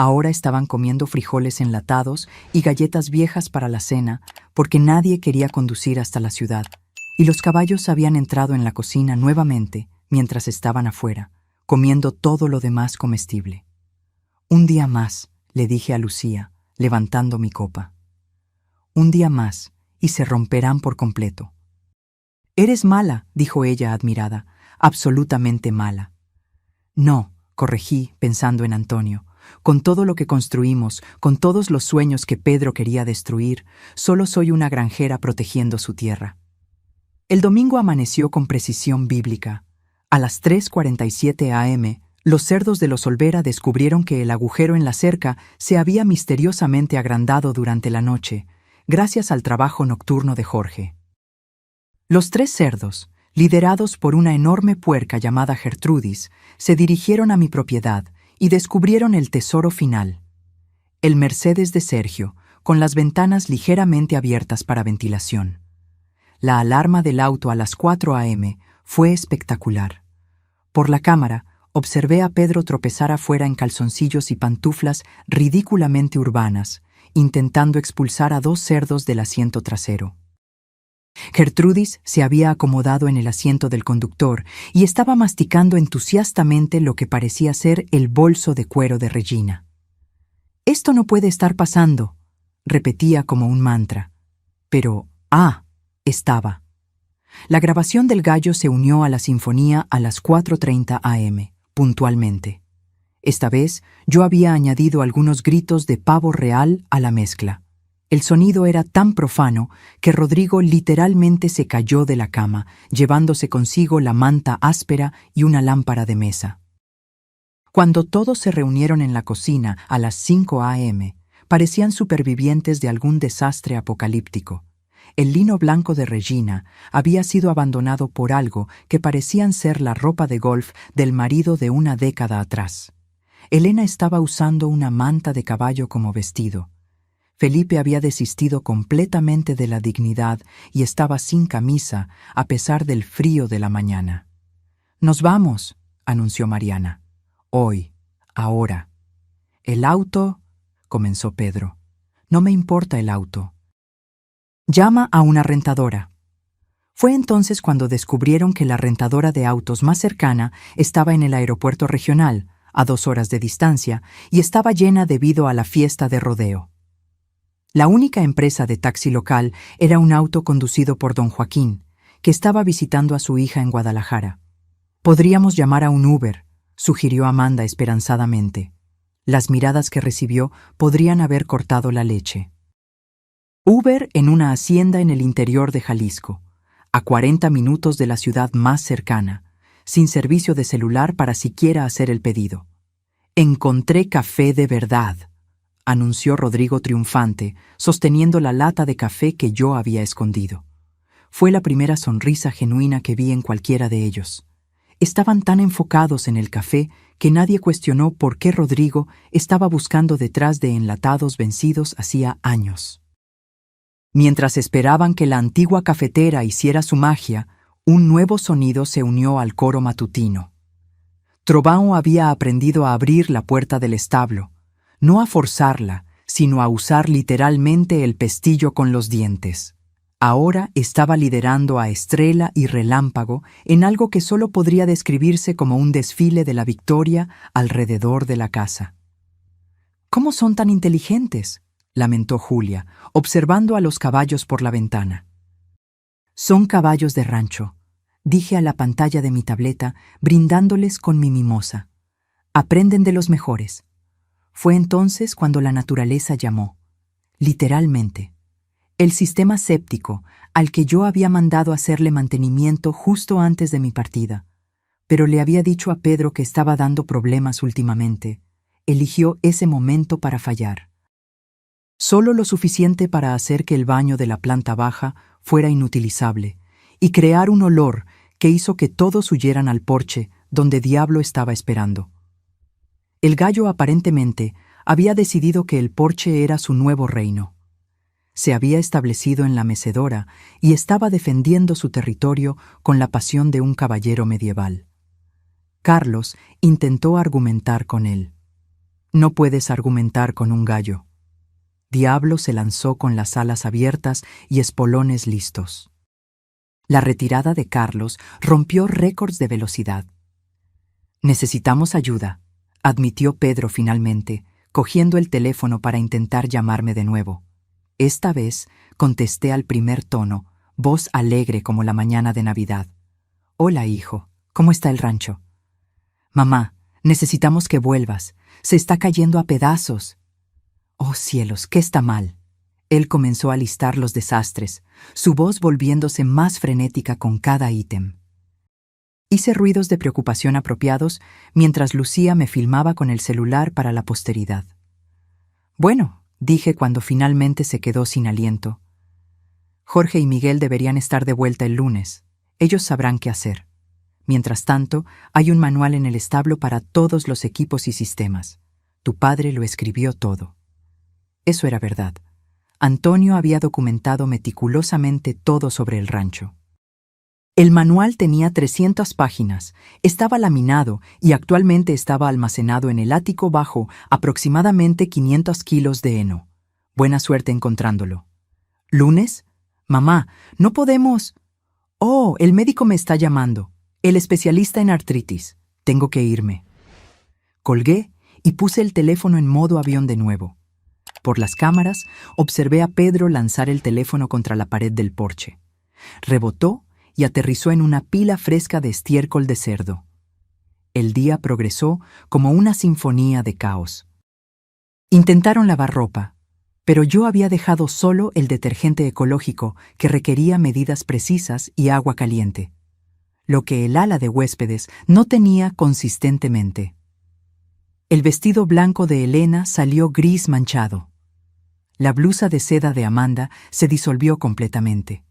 Speaker 1: Ahora estaban comiendo frijoles enlatados y galletas viejas para la cena, porque nadie quería conducir hasta la ciudad, y los caballos habían entrado en la cocina nuevamente mientras estaban afuera, comiendo todo lo demás comestible. Un día más, le dije a Lucía, levantando mi copa. Un día más, y se romperán por completo. Eres mala, dijo ella admirada, absolutamente mala. No, corregí, pensando en Antonio. Con todo lo que construimos, con todos los sueños que Pedro quería destruir, solo soy una granjera protegiendo su tierra. El domingo amaneció con precisión bíblica. A las 3:47 a.m., los cerdos de los Olvera descubrieron que el agujero en la cerca se había misteriosamente agrandado durante la noche, gracias al trabajo nocturno de Jorge. Los 3 cerdos, liderados por una enorme puerca llamada Gertrudis, se dirigieron a mi propiedad y descubrieron el tesoro final. El Mercedes de Sergio, con las ventanas ligeramente abiertas para ventilación. La alarma del auto a las 4 a.m. fue espectacular. Por la cámara, observé a Pedro tropezar afuera en calzoncillos y pantuflas ridículamente urbanas, intentando expulsar a 2 cerdos del asiento trasero. Gertrudis se había acomodado en el asiento del conductor y estaba masticando entusiastamente lo que parecía ser el bolso de cuero de Regina. «Esto no puede estar pasando», repetía como un mantra. Pero, estaba. La grabación del gallo se unió a la sinfonía a las 4:30 a.m., puntualmente. Esta vez yo había añadido algunos gritos de pavo real a la mezcla. El sonido era tan profano que Rodrigo literalmente se cayó de la cama, llevándose consigo la manta áspera y una lámpara de mesa. Cuando todos se reunieron en la cocina a las 5 a.m., parecían supervivientes de algún desastre apocalíptico. El lino blanco de Regina había sido abandonado por algo que parecían ser la ropa de golf del marido de una década atrás. Elena estaba usando una manta de caballo como vestido. Felipe había desistido completamente de la dignidad y estaba sin camisa a pesar del frío de la mañana. «Nos vamos», anunció Mariana. «Hoy, ahora». «El auto», comenzó Pedro. «No me importa el auto». «Llama a una rentadora». Fue entonces cuando descubrieron que la rentadora de autos más cercana estaba en el aeropuerto regional, a 2 horas de distancia, y estaba llena debido a la fiesta de rodeo. La única empresa de taxi local era un auto conducido por don Joaquín, que estaba visitando a su hija en Guadalajara. «Podríamos llamar a un Uber», sugirió Amanda esperanzadamente. Las miradas que recibió podrían haber cortado la leche. Uber en una hacienda en el interior de Jalisco, a 40 minutos de la ciudad más cercana, sin servicio de celular para siquiera hacer el pedido. «Encontré café de verdad», anunció Rodrigo triunfante, sosteniendo la lata de café que yo había escondido. Fue la primera sonrisa genuina que vi en cualquiera de ellos. Estaban tan enfocados en el café que nadie cuestionó por qué Rodrigo estaba buscando detrás de enlatados vencidos hacía años. Mientras esperaban que la antigua cafetera hiciera su magia, un nuevo sonido se unió al coro matutino. Trovão había aprendido a abrir la puerta del establo, no a forzarla, sino a usar literalmente el pestillo con los dientes. Ahora estaba liderando a Estrella y Relámpago en algo que solo podría describirse como un desfile de la victoria alrededor de la casa. «¿Cómo son tan inteligentes?», lamentó Julia, observando a los caballos por la ventana. «Son caballos de rancho», dije a la pantalla de mi tableta, brindándoles con mi mimosa. «Aprenden de los mejores». Fue entonces cuando la naturaleza llamó, literalmente. El sistema séptico, al que yo había mandado hacerle mantenimiento justo antes de mi partida, pero le había dicho a Pedro que estaba dando problemas últimamente, eligió ese momento para fallar. Solo lo suficiente para hacer que el baño de la planta baja fuera inutilizable y crear un olor que hizo que todos huyeran al porche donde Diablo estaba esperando. El gallo aparentemente había decidido que el porche era su nuevo reino. Se había establecido en la mecedora y estaba defendiendo su territorio con la pasión de un caballero medieval. Carlos intentó argumentar con él. No puedes argumentar con un gallo. Diablo se lanzó con las alas abiertas y espolones listos. La retirada de Carlos rompió récords de velocidad. «Necesitamos ayuda», admitió Pedro finalmente, cogiendo el teléfono para intentar llamarme de nuevo. Esta vez contesté al primer tono, voz alegre como la mañana de Navidad. «Hola, hijo. ¿Cómo está el rancho?» «Mamá, necesitamos que vuelvas. Se está cayendo a pedazos». «Oh, cielos, ¿qué está mal?» Él comenzó a listar los desastres, su voz volviéndose más frenética con cada ítem. Hice ruidos de preocupación apropiados mientras Lucía me filmaba con el celular para la posteridad. «Bueno», dije cuando finalmente se quedó sin aliento. «Jorge y Miguel deberían estar de vuelta el lunes. Ellos sabrán qué hacer. Mientras tanto, hay un manual en el establo para todos los equipos y sistemas. Tu padre lo escribió todo». Eso era verdad. Antonio había documentado meticulosamente todo sobre el rancho. El manual tenía 300 páginas, estaba laminado y actualmente estaba almacenado en el ático bajo aproximadamente 500 kilos de heno. Buena suerte encontrándolo. ¿Lunes? Mamá, no podemos. Oh, el médico me está llamando. El especialista en artritis. Tengo que irme. Colgué y puse el teléfono en modo avión de nuevo. Por las cámaras, observé a Pedro lanzar el teléfono contra la pared del porche. Rebotó y aterrizó en una pila fresca de estiércol de cerdo. El día progresó como una sinfonía de caos. Intentaron lavar ropa, pero yo había dejado solo el detergente ecológico que requería medidas precisas y agua caliente, lo que el ala de huéspedes no tenía consistentemente. El vestido blanco de Elena salió gris manchado. La blusa de seda de Amanda se disolvió completamente.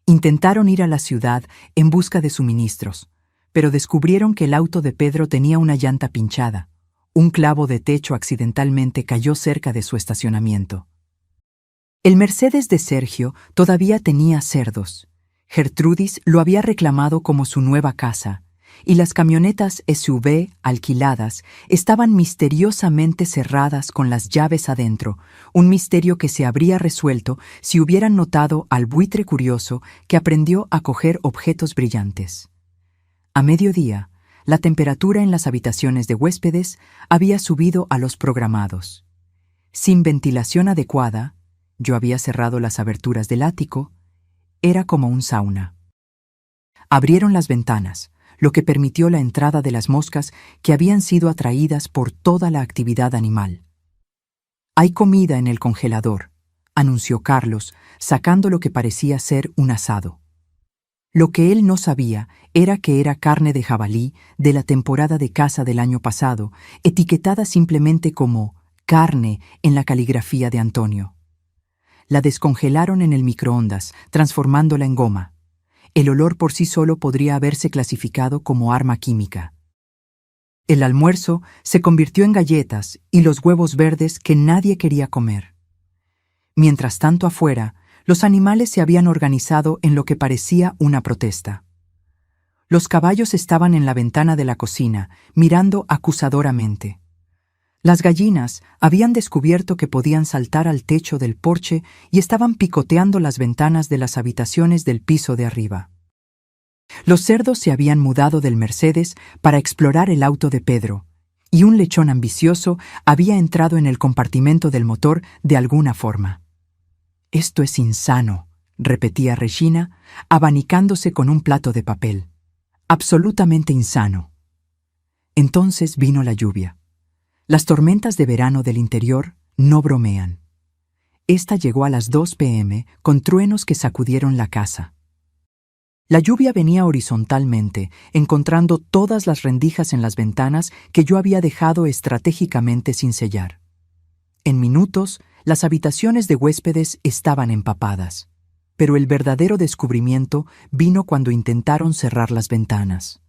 Speaker 1: Intentaron ir a la ciudad en busca de suministros, pero descubrieron que el auto de Pedro tenía una llanta pinchada. Un clavo de techo accidentalmente cayó cerca de su estacionamiento. El Mercedes de Sergio todavía tenía cerdos. Gertrudis lo había reclamado como su nueva casa, y las camionetas SUV alquiladas estaban misteriosamente cerradas con las llaves adentro, un misterio que se habría resuelto si hubieran notado al buitre curioso que aprendió a coger objetos brillantes. A mediodía, la temperatura en las habitaciones de huéspedes había subido a los programados. Sin ventilación adecuada, yo había cerrado las aberturas del ático, era como un sauna. Abrieron las ventanas, lo que permitió la entrada de las moscas que habían sido atraídas por toda la actividad animal. «Hay comida en el congelador», anunció Carlos, sacando lo que parecía ser un asado. Lo que él no sabía era que era carne de jabalí de la temporada de caza del año pasado, etiquetada simplemente como carne en la caligrafía de Antonio. La descongelaron en el microondas, transformándola en goma. El olor por sí solo podría haberse clasificado como arma química. El almuerzo se convirtió en galletas y los huevos verdes que nadie quería comer. Mientras tanto afuera, los animales se habían organizado en lo que parecía una protesta. Los caballos estaban en la ventana de la cocina, mirando acusadoramente. Las gallinas habían descubierto que podían saltar al techo del porche y estaban picoteando las ventanas de las habitaciones del piso de arriba. Los cerdos se habían mudado del Mercedes para explorar el auto de Pedro, y un lechón ambicioso había entrado en el compartimento del motor de alguna forma. «Esto es insano», repetía Regina, abanicándose con un plato de papel. «Absolutamente insano». Entonces vino la lluvia. Las tormentas de verano del interior no bromean. Esta llegó a las 2 p.m. con truenos que sacudieron la casa. La lluvia venía horizontalmente, encontrando todas las rendijas en las ventanas que yo había dejado estratégicamente sin sellar. En minutos, las habitaciones de huéspedes estaban empapadas, pero el verdadero descubrimiento vino cuando intentaron cerrar las ventanas.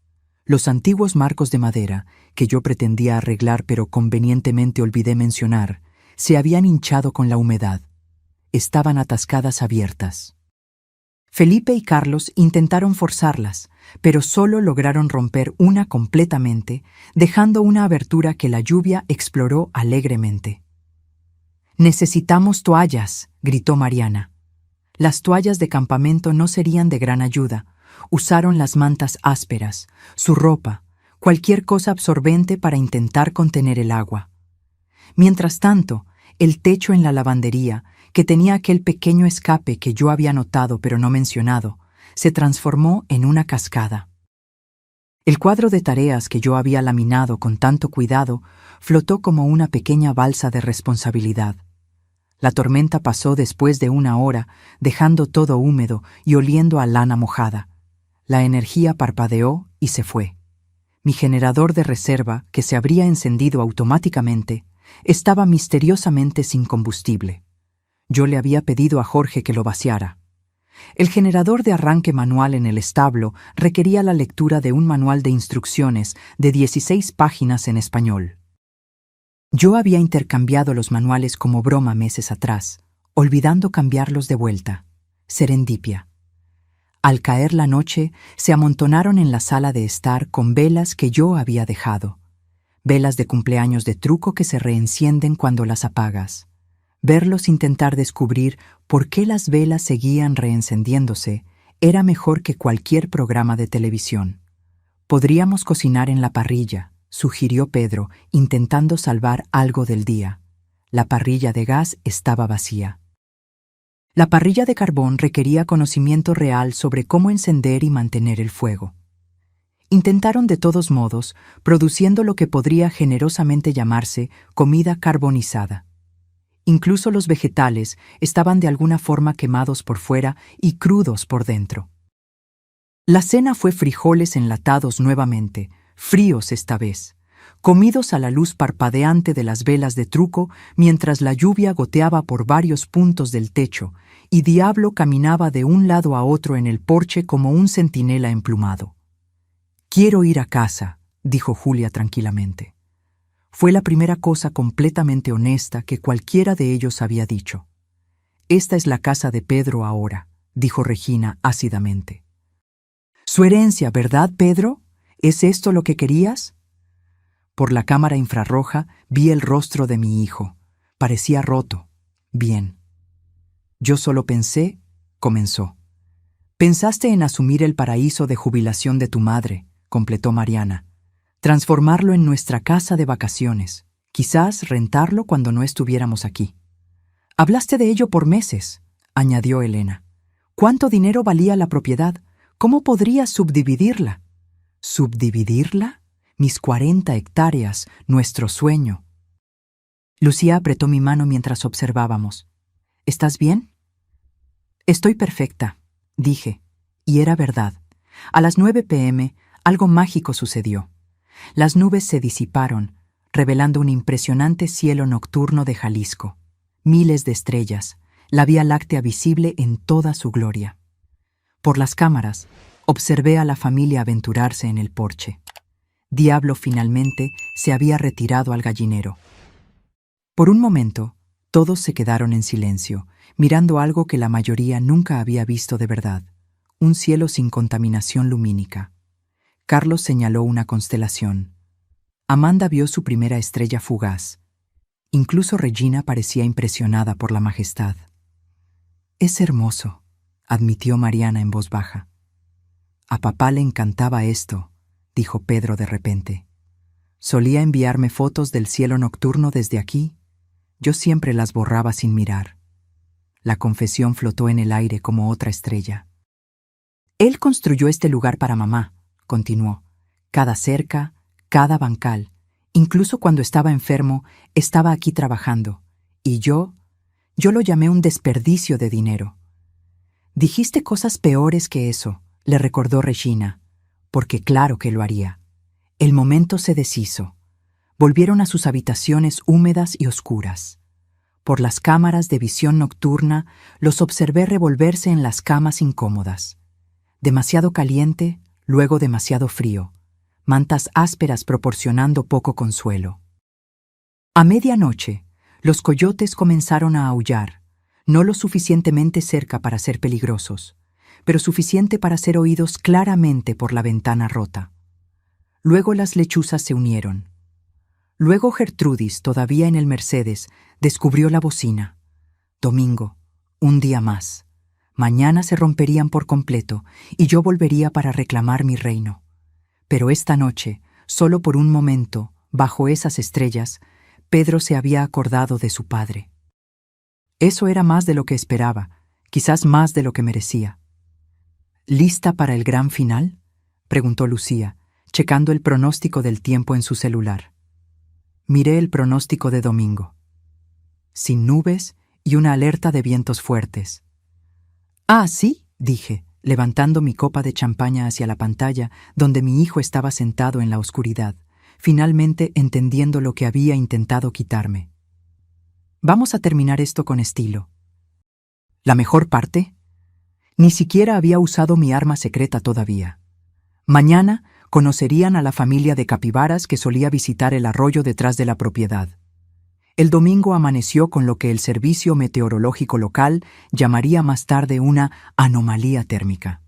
Speaker 1: Los antiguos marcos de madera, que yo pretendía arreglar pero convenientemente olvidé mencionar, se habían hinchado con la humedad. Estaban atascadas abiertas. Felipe y Carlos intentaron forzarlas, pero solo lograron romper una completamente, dejando una abertura que la lluvia exploró alegremente. «Necesitamos toallas», gritó Mariana. Las toallas de campamento no serían de gran ayuda. Usaron las mantas ásperas, su ropa, cualquier cosa absorbente para intentar contener el agua. Mientras tanto, el techo en la lavandería, que tenía aquel pequeño escape que yo había notado pero no mencionado, se transformó en una cascada. El cuadro de tareas que yo había laminado con tanto cuidado flotó como una pequeña balsa de responsabilidad. La tormenta pasó después de una hora, dejando todo húmedo y oliendo a lana mojada. La energía parpadeó y se fue. Mi generador de reserva, que se habría encendido automáticamente, estaba misteriosamente sin combustible. Yo le había pedido a Jorge que lo vaciara. El generador de arranque manual en el establo requería la lectura de un manual de instrucciones de 16 páginas en español. Yo había intercambiado los manuales como broma meses atrás, olvidando cambiarlos de vuelta. Serendipia. Al caer la noche, se amontonaron en la sala de estar con velas que yo había dejado. Velas de cumpleaños de truco que se reencienden cuando las apagas. Verlos intentar descubrir por qué las velas seguían reencendiéndose era mejor que cualquier programa de televisión. Podríamos cocinar en la parrilla, sugirió Pedro, intentando salvar algo del día. La parrilla de gas estaba vacía. La parrilla de carbón requería conocimiento real sobre cómo encender y mantener el fuego. Intentaron de todos modos, produciendo lo que podría generosamente llamarse comida carbonizada. Incluso los vegetales estaban de alguna forma quemados por fuera y crudos por dentro. La cena fue frijoles enlatados nuevamente, fríos esta vez, comidos a la luz parpadeante de las velas de truco mientras la lluvia goteaba por varios puntos del techo y Diablo caminaba de un lado a otro en el porche como un centinela emplumado. «Quiero ir a casa», dijo Julia tranquilamente. Fue la primera cosa completamente honesta que cualquiera de ellos había dicho. «Esta es la casa de Pedro ahora», dijo Regina ácidamente. «Su herencia, ¿verdad, Pedro? ¿Es esto lo que querías?» Por la cámara infrarroja vi el rostro de mi hijo. Parecía roto. Bien. «Yo solo pensé», comenzó. «Pensaste en asumir el paraíso de jubilación de tu madre», completó Mariana. «Transformarlo en nuestra casa de vacaciones. Quizás rentarlo cuando no estuviéramos aquí». «Hablaste de ello por meses», añadió Elena. «¿Cuánto dinero valía la propiedad? ¿Cómo podrías subdividirla?» «¿Subdividirla? Mis 40 hectáreas, nuestro sueño». Lucía apretó mi mano mientras observábamos. «¿Estás bien?» «Estoy perfecta», dije, y era verdad. A las 9 p.m., algo mágico sucedió. Las nubes se disiparon, revelando un impresionante cielo nocturno de Jalisco. Miles de estrellas, la Vía Láctea visible en toda su gloria. Por las cámaras, observé a la familia aventurarse en el porche. Diablo finalmente se había retirado al gallinero. Por un momento, todos se quedaron en silencio, mirando algo que la mayoría nunca había visto de verdad, un cielo sin contaminación lumínica. Carlos señaló una constelación. Amanda vio su primera estrella fugaz. Incluso Regina parecía impresionada por la majestad. «Es hermoso», admitió Mariana en voz baja. «A papá le encantaba esto», dijo Pedro de repente. «Solía enviarme fotos del cielo nocturno desde aquí. Yo siempre las borraba sin mirar». La confesión flotó en el aire como otra estrella. «Él construyó este lugar para mamá», continuó. «Cada cerca, cada bancal, incluso cuando estaba enfermo, estaba aquí trabajando. Y yo lo llamé un desperdicio de dinero». «Dijiste cosas peores que eso», le recordó Regina, porque claro que lo haría. El momento se deshizo. Volvieron a sus habitaciones húmedas y oscuras. Por las cámaras de visión nocturna los observé revolverse en las camas incómodas. Demasiado caliente, luego demasiado frío. Mantas ásperas proporcionando poco consuelo. A medianoche, los coyotes comenzaron a aullar, no lo suficientemente cerca para ser peligrosos, pero suficiente para ser oídos claramente por la ventana rota. Luego las lechuzas se unieron. Luego Gertrudis, todavía en el Mercedes, descubrió la bocina. Domingo, un día más. Mañana se romperían por completo y yo volvería para reclamar mi reino. Pero esta noche, solo por un momento, bajo esas estrellas, Pedro se había acordado de su padre. Eso era más de lo que esperaba, quizás más de lo que merecía. ¿Lista para el gran final?, preguntó Lucía, checando el pronóstico del tiempo en su celular. Miré el pronóstico de domingo. Sin nubes y una alerta de vientos fuertes. «Ah, sí», dije, levantando mi copa de champaña hacia la pantalla donde mi hijo estaba sentado en la oscuridad, finalmente entendiendo lo que había intentado quitarme. «Vamos a terminar esto con estilo». ¿La mejor parte? Ni siquiera había usado mi arma secreta todavía. Mañana conocerían a la familia de capibaras que solía visitar el arroyo detrás de la propiedad. El domingo amaneció con lo que el servicio meteorológico local llamaría más tarde una anomalía térmica.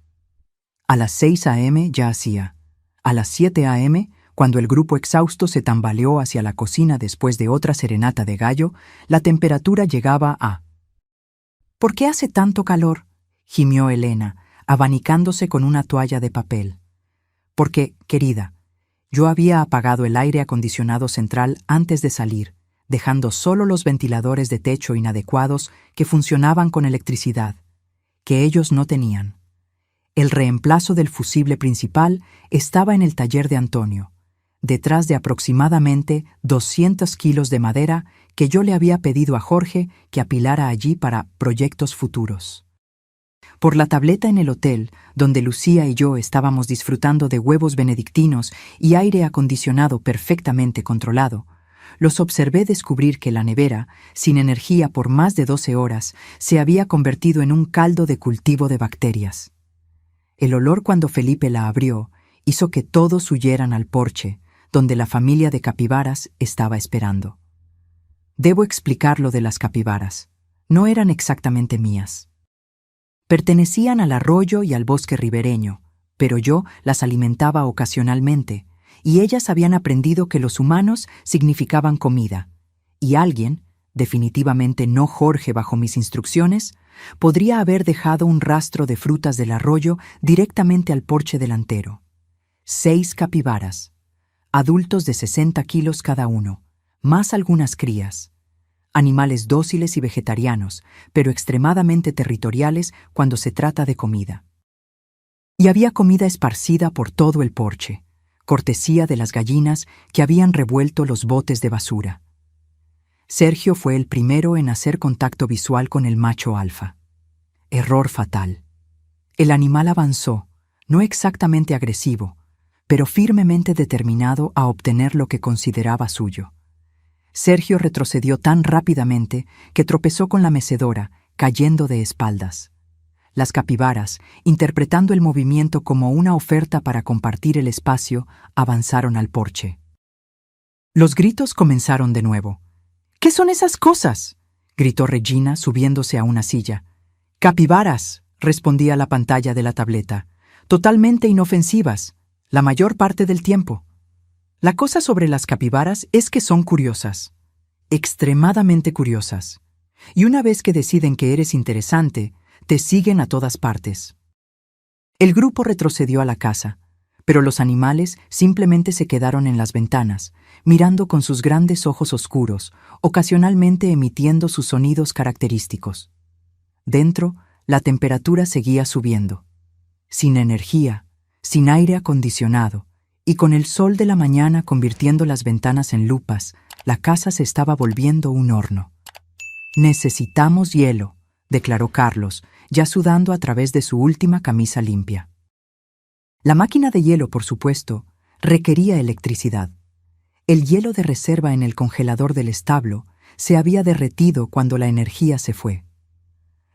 Speaker 1: A las 6 a.m. ya hacía. A las 7 a.m., cuando el grupo exhausto se tambaleó hacia la cocina después de otra serenata de gallo, la temperatura llegaba a... «¿Por qué hace tanto calor?», gimió Elena, abanicándose con una toalla de papel. «Porque, querida, yo había apagado el aire acondicionado central antes de salir, dejando solo los ventiladores de techo inadecuados que funcionaban con electricidad, que ellos no tenían. El reemplazo del fusible principal estaba en el taller de Antonio, detrás de aproximadamente 200 kilos de madera que yo le había pedido a Jorge que apilara allí para proyectos futuros. Por la tableta en el hotel, donde Lucía y yo estábamos disfrutando de huevos benedictinos y aire acondicionado perfectamente controlado, los observé descubrir que la nevera, sin energía por más de 12 horas, se había convertido en un caldo de cultivo de bacterias. El olor cuando Felipe la abrió hizo que todos huyeran al porche, donde la familia de capibaras estaba esperando. Debo explicar lo de las capibaras. No eran exactamente mías. Pertenecían al arroyo y al bosque ribereño, pero yo las alimentaba ocasionalmente, y ellas habían aprendido que los humanos significaban comida, y alguien, definitivamente no Jorge bajo mis instrucciones, podría haber dejado un rastro de frutas del arroyo directamente al porche delantero. 6 capibaras, adultos de 60 kilos cada uno, más algunas crías. Animales dóciles y vegetarianos, pero extremadamente territoriales cuando se trata de comida. Y había comida esparcida por todo el porche, cortesía de las gallinas que habían revuelto los botes de basura. Sergio fue el primero en hacer contacto visual con el macho alfa. Error fatal. El animal avanzó, no exactamente agresivo, pero firmemente determinado a obtener lo que consideraba suyo. Sergio retrocedió tan rápidamente que tropezó con la mecedora, cayendo de espaldas. Las capibaras, interpretando el movimiento como una oferta para compartir el espacio, avanzaron al porche. Los gritos comenzaron de nuevo. «¿Qué son esas cosas?», gritó Regina, subiéndose a una silla. «Capibaras», respondía la pantalla de la tableta. «Totalmente inofensivas, la mayor parte del tiempo». La cosa sobre las capibaras es que son curiosas, extremadamente curiosas, y una vez que deciden que eres interesante, te siguen a todas partes. El grupo retrocedió a la casa, pero los animales simplemente se quedaron en las ventanas, mirando con sus grandes ojos oscuros, ocasionalmente emitiendo sus sonidos característicos. Dentro, la temperatura seguía subiendo. Sin energía, sin aire acondicionado, y con el sol de la mañana convirtiendo las ventanas en lupas, la casa se estaba volviendo un horno. «Necesitamos hielo», declaró Carlos, ya sudando a través de su última camisa limpia. La máquina de hielo, por supuesto, requería electricidad. El hielo de reserva en el congelador del establo se había derretido cuando la energía se fue.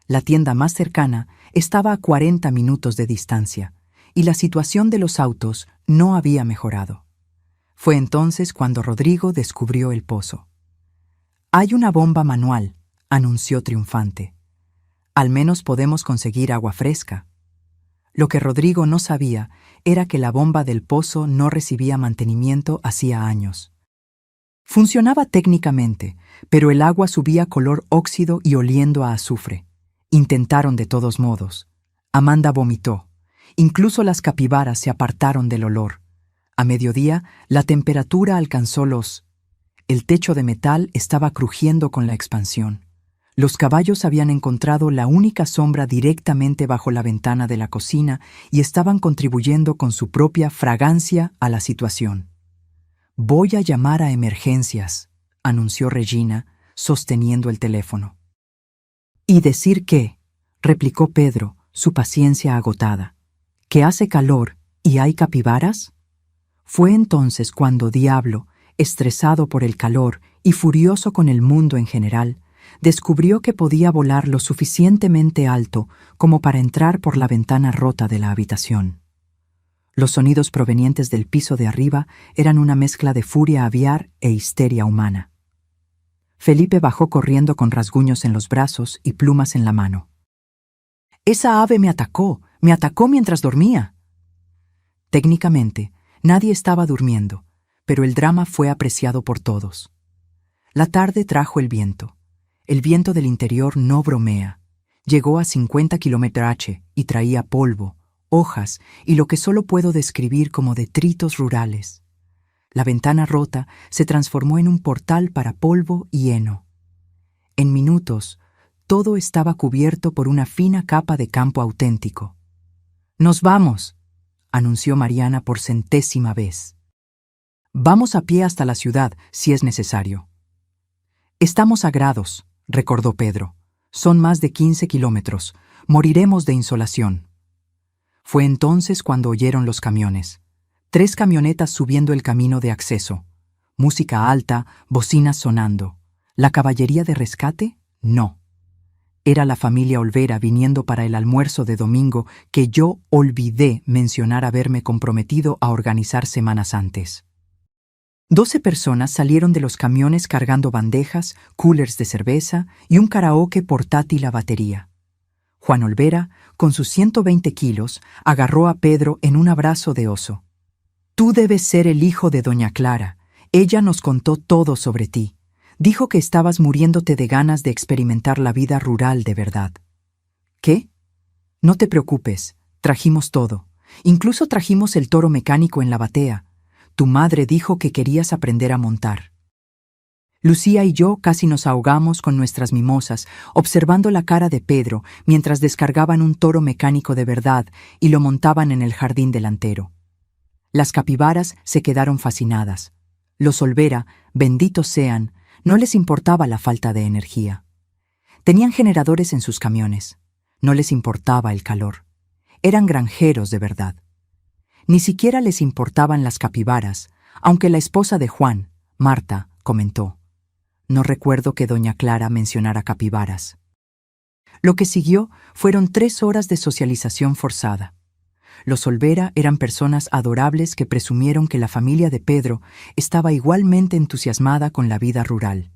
Speaker 1: La tienda más cercana estaba a 40 minutos de distancia, y la situación de los autos no había mejorado. Fue entonces cuando Rodrigo descubrió el pozo. «Hay una bomba manual», anunció triunfante. «Al menos podemos conseguir agua fresca». Lo que Rodrigo no sabía era que la bomba del pozo no recibía mantenimiento hacía años. Funcionaba técnicamente, pero el agua subía color óxido y oliendo a azufre. Intentaron de todos modos. Amanda vomitó. Incluso las capibaras se apartaron del olor. A mediodía, la temperatura alcanzó los... El techo de metal estaba crujiendo con la expansión. Los caballos habían encontrado la única sombra directamente bajo la ventana de la cocina y estaban contribuyendo con su propia fragancia a la situación. «Voy a llamar a emergencias», anunció Regina, sosteniendo el teléfono. «¿Y decir qué?», replicó Pedro, su paciencia agotada. «¿Que hace calor y hay capibaras?». Fue entonces cuando Diablo, estresado por el calor y furioso con el mundo en general, descubrió que podía volar lo suficientemente alto como para entrar por la ventana rota de la habitación. Los sonidos provenientes del piso de arriba eran una mezcla de furia aviar e histeria humana. Felipe bajó corriendo con rasguños en los brazos y plumas en la mano. «Esa ave me atacó mientras dormía». Técnicamente, nadie estaba durmiendo, pero el drama fue apreciado por todos. La tarde trajo el viento. El viento del interior no bromea. Llegó a 50 km/h y traía polvo, hojas y lo que solo puedo describir como detritos rurales. La ventana rota se transformó en un portal para polvo y heno. En minutos, todo estaba cubierto por una fina capa de campo auténtico. «Nos vamos», anunció Mariana por 100ª vez. «Vamos a pie hasta la ciudad, si es necesario». «Estamos a grados», recordó Pedro. «Son más de 15 kilómetros. Moriremos de insolación». Fue entonces cuando oyeron los camiones. 3 camionetas subiendo el camino de acceso. Música alta, bocinas sonando. ¿La caballería de rescate? No. Era la familia Olvera viniendo para el almuerzo de domingo que yo olvidé mencionar haberme comprometido a organizar semanas antes. 12 personas salieron de los camiones cargando bandejas, coolers de cerveza y un karaoke portátil a batería. Juan Olvera, con sus 120 kilos, agarró a Pedro en un abrazo de oso. «Tú debes ser el hijo de doña Clara. Ella nos contó todo sobre ti. Dijo que estabas muriéndote de ganas de experimentar la vida rural de verdad». «¿Qué? No te preocupes, trajimos todo. Incluso trajimos el toro mecánico en la batea. Tu madre dijo que querías aprender a montar». Lucía y yo casi nos ahogamos con nuestras mimosas, observando la cara de Pedro mientras descargaban un toro mecánico de verdad y lo montaban en el jardín delantero. Las capibaras se quedaron fascinadas. Los Olvera, benditos sean, no les importaba la falta de energía. Tenían generadores en sus camiones. No les importaba el calor. Eran granjeros de verdad. Ni siquiera les importaban las capibaras, aunque la esposa de Juan, Marta, comentó: «No recuerdo que doña Clara mencionara capibaras». Lo que siguió fueron 3 horas de socialización forzada. Los Olvera eran personas adorables que presumieron que la familia de Pedro estaba igualmente entusiasmada con la vida rural.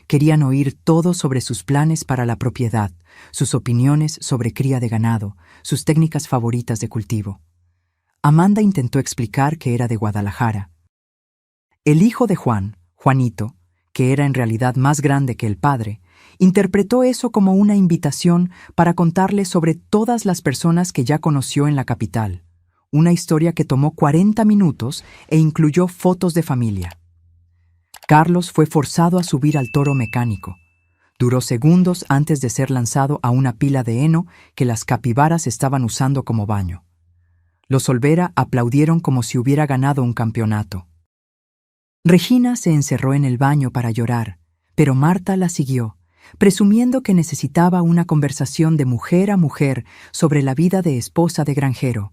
Speaker 1: Querían oír todo sobre sus planes para la propiedad, sus opiniones sobre cría de ganado, sus técnicas favoritas de cultivo. Amanda intentó explicar que era de Guadalajara. El hijo de Juan, Juanito, que era en realidad más grande que el padre, interpretó eso como una invitación para contarle sobre todas las personas que ya conoció en la capital, una historia que tomó 40 minutos e incluyó fotos de familia. Carlos fue forzado a subir al toro mecánico. Duró segundos antes de ser lanzado a una pila de heno que las capibaras estaban usando como baño. Los Olvera aplaudieron como si hubiera ganado un campeonato. Regina se encerró en el baño para llorar, pero Marta la siguió, presumiendo que necesitaba una conversación de mujer a mujer sobre la vida de esposa de granjero.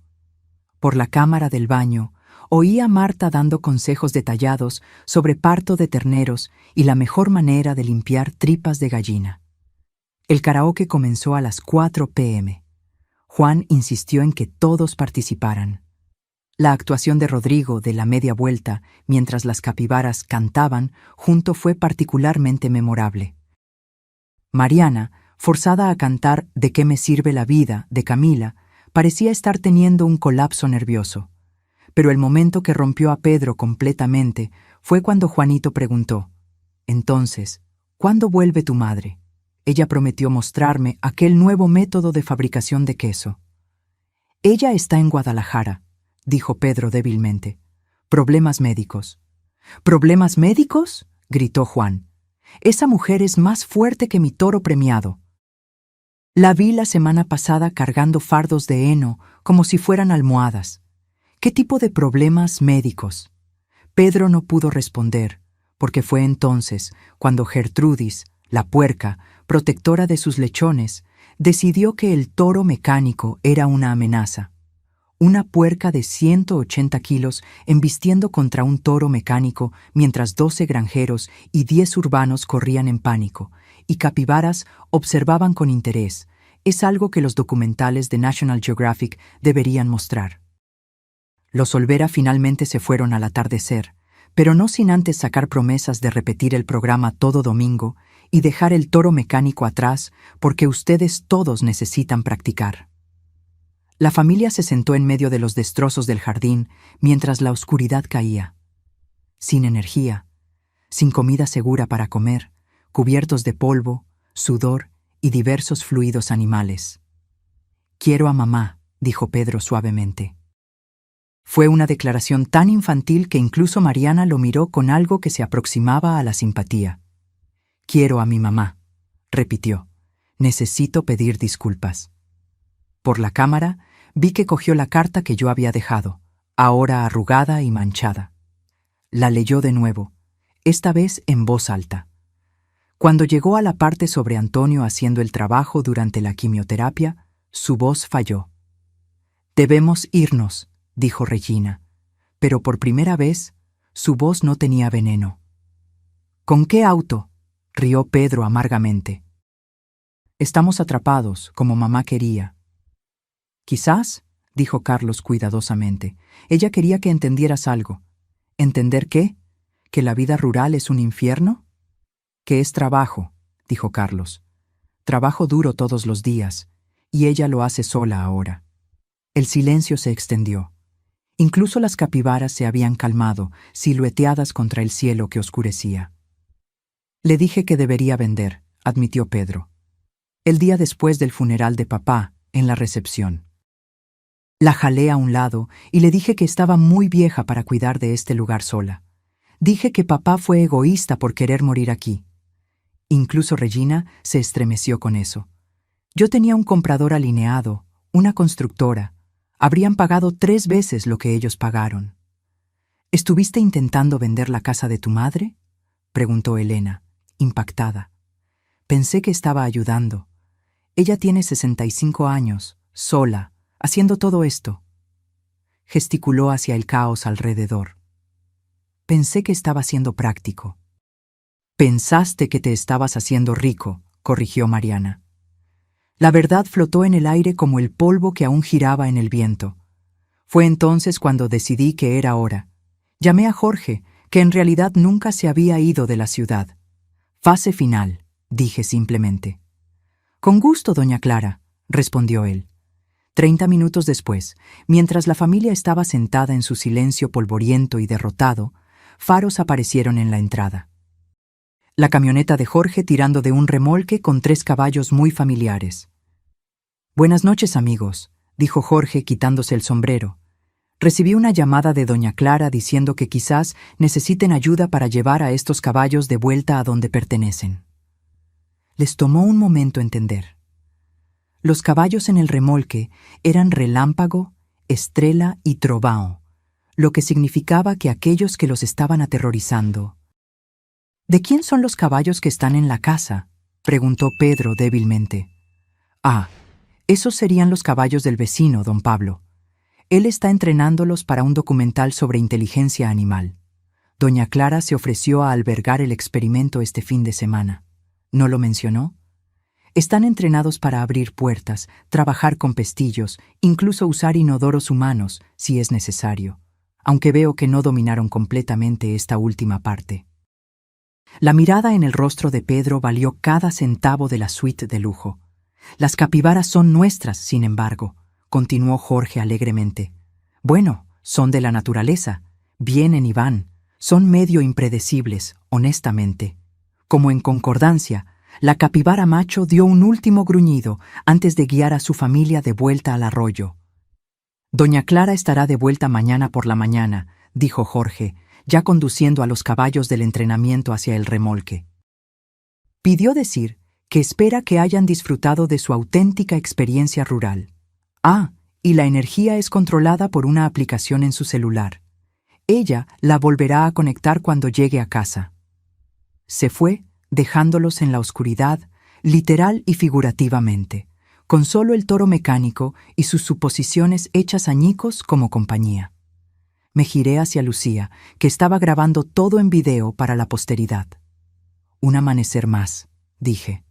Speaker 1: Por la cámara del baño, oía a Marta dando consejos detallados sobre parto de terneros y la mejor manera de limpiar tripas de gallina. El karaoke comenzó a las 4 p.m. Juan insistió en que todos participaran. La actuación de Rodrigo de la media vuelta, mientras las capibaras cantaban, junto fue particularmente memorable. Mariana, forzada a cantar «¿De qué me sirve la vida?» de Camila, Parecía estar teniendo un colapso nervioso. Pero el momento que rompió a Pedro completamente fue cuando Juanito preguntó: «Entonces, ¿cuándo vuelve tu madre?» Ella prometió mostrarme aquel nuevo método de fabricación de queso. «Ella está en Guadalajara», dijo Pedro débilmente. «Problemas médicos». «¿Problemas médicos?», gritó Juan. «Esa mujer es más fuerte que mi toro premiado. La vi la semana pasada cargando fardos de heno como si fueran almohadas. ¿Qué tipo de problemas médicos?». Pedro no pudo responder, porque fue entonces cuando Gertrudis, la puerca, protectora de sus lechones, decidió que el toro mecánico era una amenaza. Una puerca de 180 kilos embistiendo contra un toro mecánico mientras 12 granjeros y 10 urbanos corrían en pánico, y capibaras observaban con interés. Es algo que los documentales de National Geographic deberían mostrar. Los Olvera finalmente se fueron al atardecer, pero no sin antes sacar promesas de repetir el programa todo domingo y dejar el toro mecánico atrás porque ustedes todos necesitan practicar. La familia se sentó en medio de los destrozos del jardín mientras la oscuridad caía. Sin energía, sin comida segura para comer, cubiertos de polvo, sudor y diversos fluidos animales. «Quiero a mamá», dijo Pedro suavemente. Fue una declaración tan infantil que incluso Mariana lo miró con algo que se aproximaba a la simpatía. «Quiero a mi mamá», repitió. «Necesito pedir disculpas». Por la cámara vi que cogió la carta que yo había dejado, ahora arrugada y manchada. La leyó de nuevo, esta vez en voz alta. Cuando llegó a la parte sobre Antonio haciendo el trabajo durante la quimioterapia, su voz falló. «Debemos irnos», dijo Regina, pero por primera vez su voz no tenía veneno. «¿Con qué auto?», rió Pedro amargamente. «Estamos atrapados, como mamá quería». «Quizás», dijo Carlos cuidadosamente, «ella quería que entendieras algo». «¿Entender qué? ¿Que la vida rural es un infierno?». «Que es trabajo», dijo Carlos. «Trabajo duro todos los días, y ella lo hace sola ahora». El silencio se extendió. Incluso las capibaras se habían calmado, silueteadas contra el cielo que oscurecía. «Le dije que debería vender», admitió Pedro. «El día después del funeral de papá, en la recepción. La jalé a un lado y le dije que estaba muy vieja para cuidar de este lugar sola. Dije que papá fue egoísta por querer morir aquí». Incluso Regina se estremeció con eso. «Yo tenía un comprador alineado, una constructora. Habrían pagado 3 veces lo que ellos pagaron». «¿Estuviste intentando vender la casa de tu madre?», preguntó Elena, impactada. «Pensé que estaba ayudando. Ella tiene 65 años, sola, haciendo todo esto». Gesticuló hacia el caos alrededor. «Pensé que estaba siendo práctico». «Pensaste que te estabas haciendo rico», corrigió Mariana. La verdad flotó en el aire como el polvo que aún giraba en el viento. Fue entonces cuando decidí que era hora. Llamé a Jorge, que en realidad nunca se había ido de la ciudad. «Fase final», dije simplemente. «Con gusto, doña Clara», respondió él. 30 minutos después, mientras la familia estaba sentada en su silencio polvoriento y derrotado, faros aparecieron en la entrada. La camioneta de Jorge tirando de un remolque con 3 caballos muy familiares. «Buenas noches, amigos», dijo Jorge quitándose el sombrero. «Recibí una llamada de doña Clara diciendo que quizás necesiten ayuda para llevar a estos caballos de vuelta a donde pertenecen». Les tomó un momento entender. Los caballos en el remolque eran Relámpago, Estrella y Trovão, lo que significaba que aquellos que los estaban aterrorizando. «¿De quién son los caballos que están en la casa?», preguntó Pedro débilmente. «Ah, esos serían los caballos del vecino, don Pablo. Él está entrenándolos para un documental sobre inteligencia animal. Doña Clara se ofreció a albergar el experimento este fin de semana. ¿No lo mencionó? Están entrenados para abrir puertas, trabajar con pestillos, incluso usar inodoros humanos, si es necesario, aunque veo que no dominaron completamente esta última parte». La mirada en el rostro de Pedro valió cada centavo de la suite de lujo. «Las capibaras son nuestras, sin embargo», continuó Jorge alegremente. Bueno, son de la naturaleza. Vienen y van. Son medio impredecibles, honestamente. Como en concordancia, la capibara macho dio un último gruñido antes de guiar a su familia de vuelta al arroyo. Doña Clara estará de vuelta mañana por la mañana, dijo Jorge, ya conduciendo a los caballos del entrenamiento hacia el remolque. Pidió decir que espera que hayan disfrutado de su auténtica experiencia rural. Y la energía es controlada por una aplicación en su celular. Ella la volverá a conectar cuando llegue a casa. Se fue, dejándolos en la oscuridad, literal y figurativamente, con solo el toro mecánico y sus suposiciones hechas añicos como compañía. Me giré hacia Lucía, que estaba grabando todo en video para la posteridad. Un amanecer más, dije.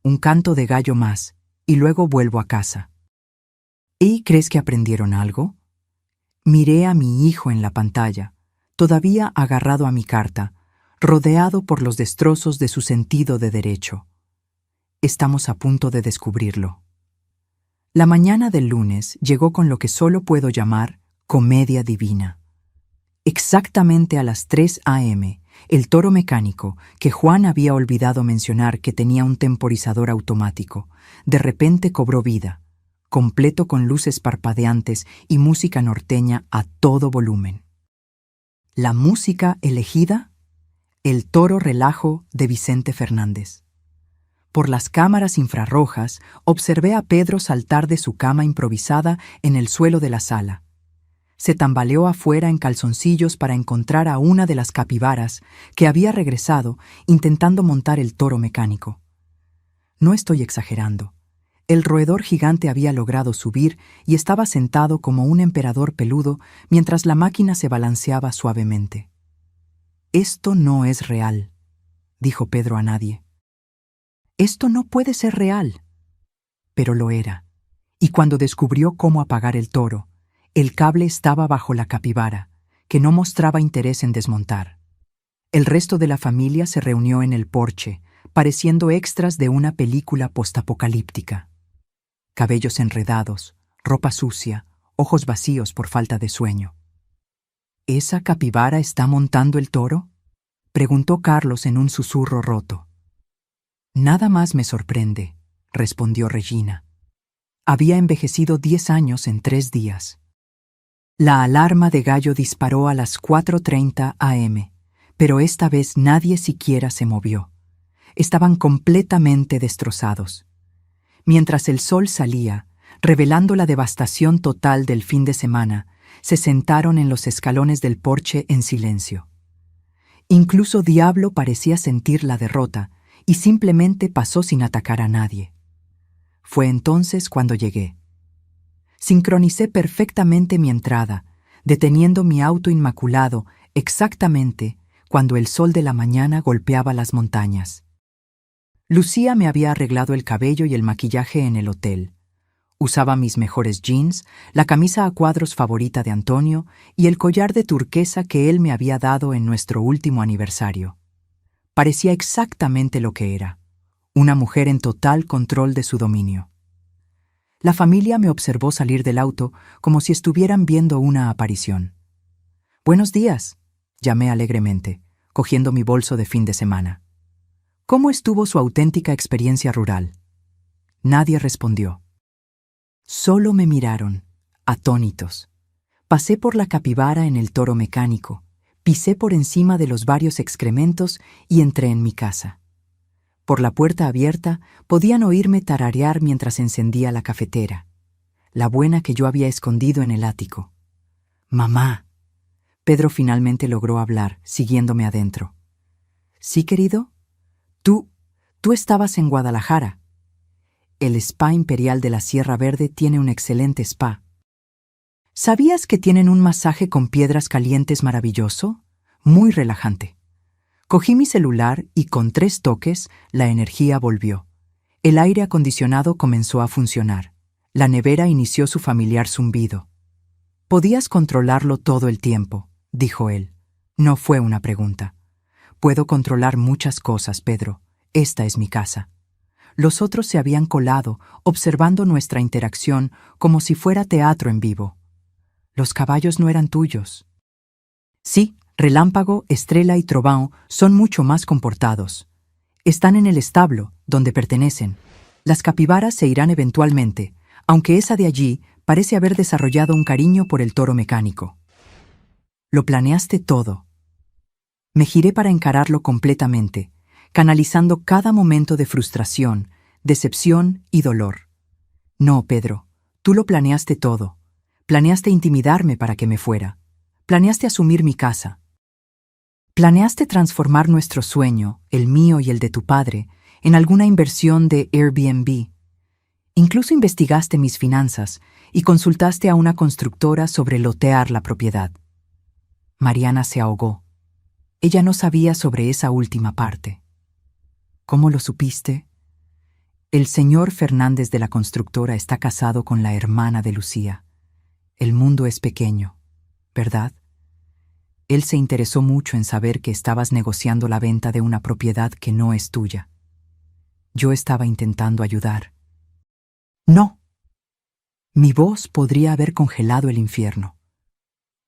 Speaker 1: Un canto de gallo más, y luego vuelvo a casa. ¿Y crees que aprendieron algo? Miré a mi hijo en la pantalla, todavía agarrado a mi carta, rodeado por los destrozos de su sentido de derecho. Estamos a punto de descubrirlo. La mañana del lunes llegó con lo que solo puedo llamar comedia divina. Exactamente a las 3 a.m., el toro mecánico, que Juan había olvidado mencionar que tenía un temporizador automático, de repente cobró vida, completo con luces parpadeantes y música norteña a todo volumen. La música elegida, El Toro Relajo de Vicente Fernández. Por las cámaras infrarrojas observé a Pedro saltar de su cama improvisada en el suelo de la sala. Se tambaleó afuera en calzoncillos para encontrar a una de las capibaras que había regresado intentando montar el toro mecánico. No estoy exagerando. El roedor gigante había logrado subir y estaba sentado como un emperador peludo mientras la máquina se balanceaba suavemente. «Esto no es real», dijo Pedro a nadie. «Esto no puede ser real». Pero lo era. Y cuando descubrió cómo apagar el toro, el cable estaba bajo la capibara, que no mostraba interés en desmontar. El resto de la familia se reunió en el porche, pareciendo extras de una película postapocalíptica. Cabellos enredados, ropa sucia, ojos vacíos por falta de sueño. ¿Esa capibara está montando el toro?, preguntó Carlos en un susurro roto. «Nada más me sorprende», respondió Regina. Había envejecido 10 años en 3 días. La alarma de gallo disparó a las 4:30 a.m., pero esta vez nadie siquiera se movió. Estaban completamente destrozados. Mientras el sol salía, revelando la devastación total del fin de semana, se sentaron en los escalones del porche en silencio. Incluso Diablo parecía sentir la derrota y simplemente pasó sin atacar a nadie. Fue entonces cuando llegué. Sincronicé perfectamente mi entrada, deteniendo mi auto inmaculado exactamente cuando el sol de la mañana golpeaba las montañas. Lucía me había arreglado el cabello y el maquillaje en el hotel. Usaba mis mejores jeans, la camisa a cuadros favorita de Antonio y el collar de turquesa que él me había dado en nuestro último aniversario. Parecía exactamente lo que era, una mujer en total control de su dominio. La familia me observó salir del auto como si estuvieran viendo una aparición. «Buenos días», llamé alegremente, cogiendo mi bolso de fin de semana. «¿Cómo estuvo su auténtica experiencia rural?» Nadie respondió. Solo me miraron, atónitos. Pasé por la capibara en el toro mecánico, pisé por encima de los varios excrementos y entré en mi casa. Por la puerta abierta podían oírme tararear mientras encendía la cafetera, la buena que yo había escondido en el ático. «Mamá». Pedro finalmente logró hablar, siguiéndome adentro. «¿Sí, querido? Tú estabas en Guadalajara. El Spa Imperial de la Sierra Verde tiene un excelente spa. ¿Sabías que tienen un masaje con piedras calientes maravilloso? Muy relajante». Cogí mi celular y con 3 toques la energía volvió. El aire acondicionado comenzó a funcionar. La nevera inició su familiar zumbido. «Podías controlarlo todo el tiempo», dijo él. No fue una pregunta. «Puedo controlar muchas cosas, Pedro. Esta es mi casa». Los otros se habían colado, observando nuestra interacción como si fuera teatro en vivo. Los caballos no eran tuyos. Sí, Relámpago, Estrella y Trovão son mucho más comportados. Están en el establo, donde pertenecen. Las capibaras se irán eventualmente, aunque esa de allí parece haber desarrollado un cariño por el toro mecánico. Lo planeaste todo. Me giré para encararlo completamente, canalizando cada momento de frustración, decepción y dolor. No, Pedro, tú lo planeaste todo. Planeaste intimidarme para que me fuera. Planeaste asumir mi casa. Planeaste transformar nuestro sueño, el mío y el de tu padre, en alguna inversión de Airbnb. Incluso investigaste mis finanzas y consultaste a una constructora sobre lotear la propiedad. Mariana se ahogó. Ella no sabía sobre esa última parte. ¿Cómo lo supiste? El señor Fernández de la constructora está casado con la hermana de Lucía. El mundo es pequeño, ¿verdad? Él se interesó mucho en saber que estabas negociando la venta de una propiedad que no es tuya. Yo estaba intentando ayudar. No. Mi voz podría haber congelado el infierno.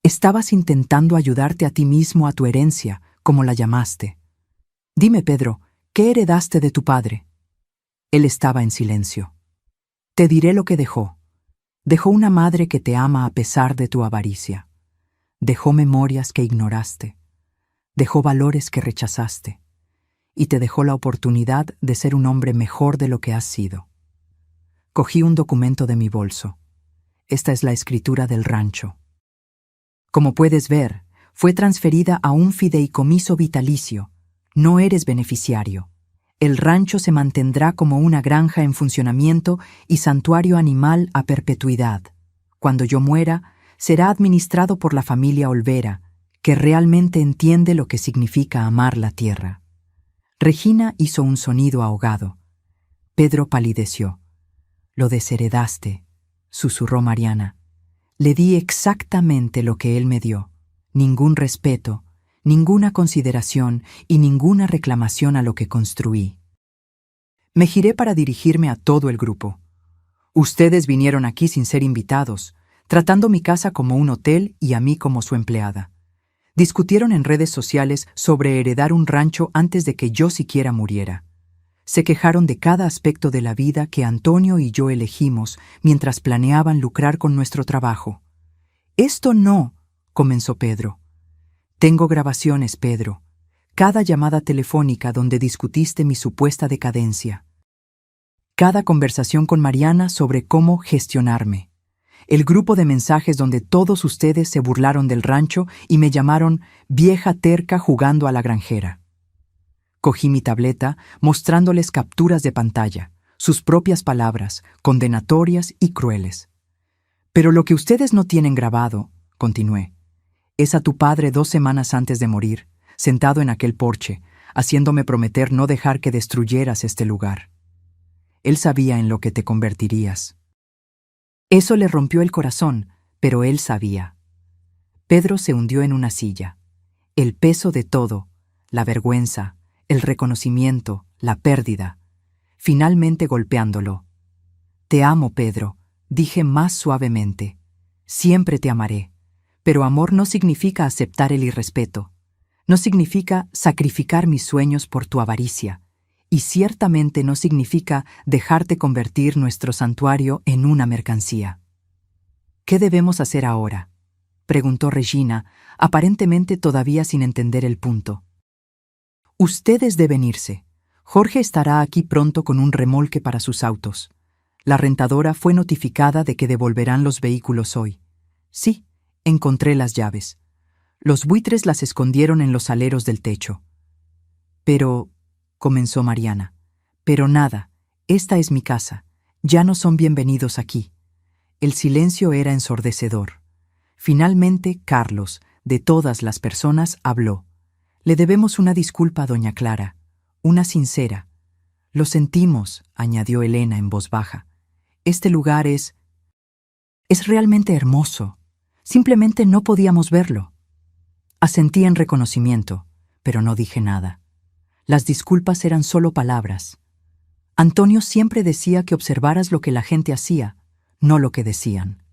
Speaker 1: Estabas intentando ayudarte a ti mismo a tu herencia, como la llamaste. Dime, Pedro, ¿qué heredaste de tu padre? Él estaba en silencio. Te diré lo que dejó. Dejó una madre que te ama a pesar de tu avaricia. Dejó memorias que ignoraste. Dejó valores que rechazaste. Y te dejó la oportunidad de ser un hombre mejor de lo que has sido. Cogí un documento de mi bolso. Esta es la escritura del rancho. Como puedes ver, fue transferida a un fideicomiso vitalicio. No eres beneficiario. El rancho se mantendrá como una granja en funcionamiento y santuario animal a perpetuidad. Cuando yo muera, será administrado por la familia Olvera, que realmente entiende lo que significa amar la tierra. Regina hizo un sonido ahogado. Pedro palideció. Lo desheredaste, susurró Mariana. Le di exactamente lo que él me dio. Ningún respeto, ninguna consideración y ninguna reclamación a lo que construí. Me giré para dirigirme a todo el grupo. Ustedes vinieron aquí sin ser invitados, tratando mi casa como un hotel y a mí como su empleada. Discutieron en redes sociales sobre heredar un rancho antes de que yo siquiera muriera. Se quejaron de cada aspecto de la vida que Antonio y yo elegimos mientras planeaban lucrar con nuestro trabajo. «Esto no», comenzó Pedro. «Tengo grabaciones, Pedro. Cada llamada telefónica donde discutiste mi supuesta decadencia. Cada conversación con Mariana sobre cómo gestionarme. El grupo de mensajes donde todos ustedes se burlaron del rancho y me llamaron vieja terca jugando a la granjera. Cogí mi tableta mostrándoles capturas de pantalla, sus propias palabras, condenatorias y crueles. Pero lo que ustedes no tienen grabado, continué, es a tu padre 2 semanas antes de morir, sentado en aquel porche, haciéndome prometer no dejar que destruyeras este lugar. Él sabía en lo que te convertirías. Eso le rompió el corazón, pero él sabía. Pedro se hundió en una silla. El peso de todo, la vergüenza, el reconocimiento, la pérdida, finalmente golpeándolo. Te amo, Pedro, dije más suavemente. Siempre te amaré. Pero amor no significa aceptar el irrespeto. No significa sacrificar mis sueños por tu avaricia. Y ciertamente no significa dejarte convertir nuestro santuario en una mercancía. ¿Qué debemos hacer ahora?, preguntó Regina, aparentemente todavía sin entender el punto. Ustedes deben irse. Jorge estará aquí pronto con un remolque para sus autos. La rentadora fue notificada de que devolverán los vehículos hoy. Sí, encontré las llaves. Los buitres las escondieron en los aleros del techo. Pero, comenzó Mariana, pero nada, esta es mi casa. Ya no son bienvenidos aquí. El silencio era ensordecedor. Finalmente, Carlos, de todas las personas, habló. Le debemos una disculpa a doña Clara, una sincera. Lo sentimos, añadió Elena en voz baja. Este lugar es realmente hermoso. Simplemente no podíamos verlo. Asentí en reconocimiento, pero no dije nada. Las disculpas eran solo palabras. Antonio siempre decía que observaras lo que la gente hacía, no lo que decían.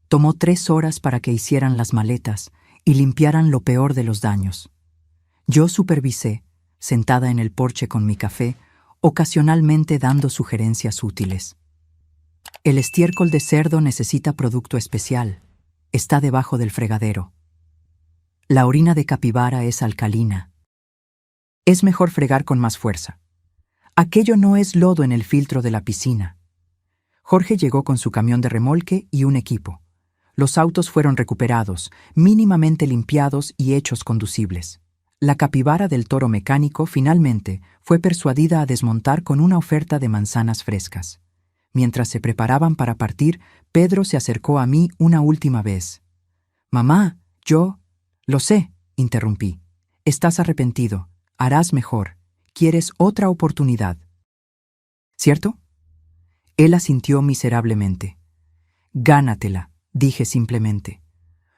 Speaker 1: Tomó 3 horas para que hicieran las maletas y limpiaran lo peor de los daños. Yo supervisé, sentada en el porche con mi café, ocasionalmente dando sugerencias útiles. El estiércol de cerdo necesita producto especial. Está debajo del fregadero. La orina de capibara es alcalina. Es mejor fregar con más fuerza. Aquello no es lodo en el filtro de la piscina. Jorge llegó con su camión de remolque y un equipo. Los autos fueron recuperados, mínimamente limpiados y hechos conducibles. La capibara del toro mecánico finalmente fue persuadida a desmontar con una oferta de manzanas frescas. Mientras se preparaban para partir, Pedro se acercó a mí una última vez. «Mamá, yo...» «Lo sé», interrumpí. «Estás arrepentido. Harás mejor. Quieres otra oportunidad». «¿Cierto?» Él asintió miserablemente. «Gánatela», dije simplemente.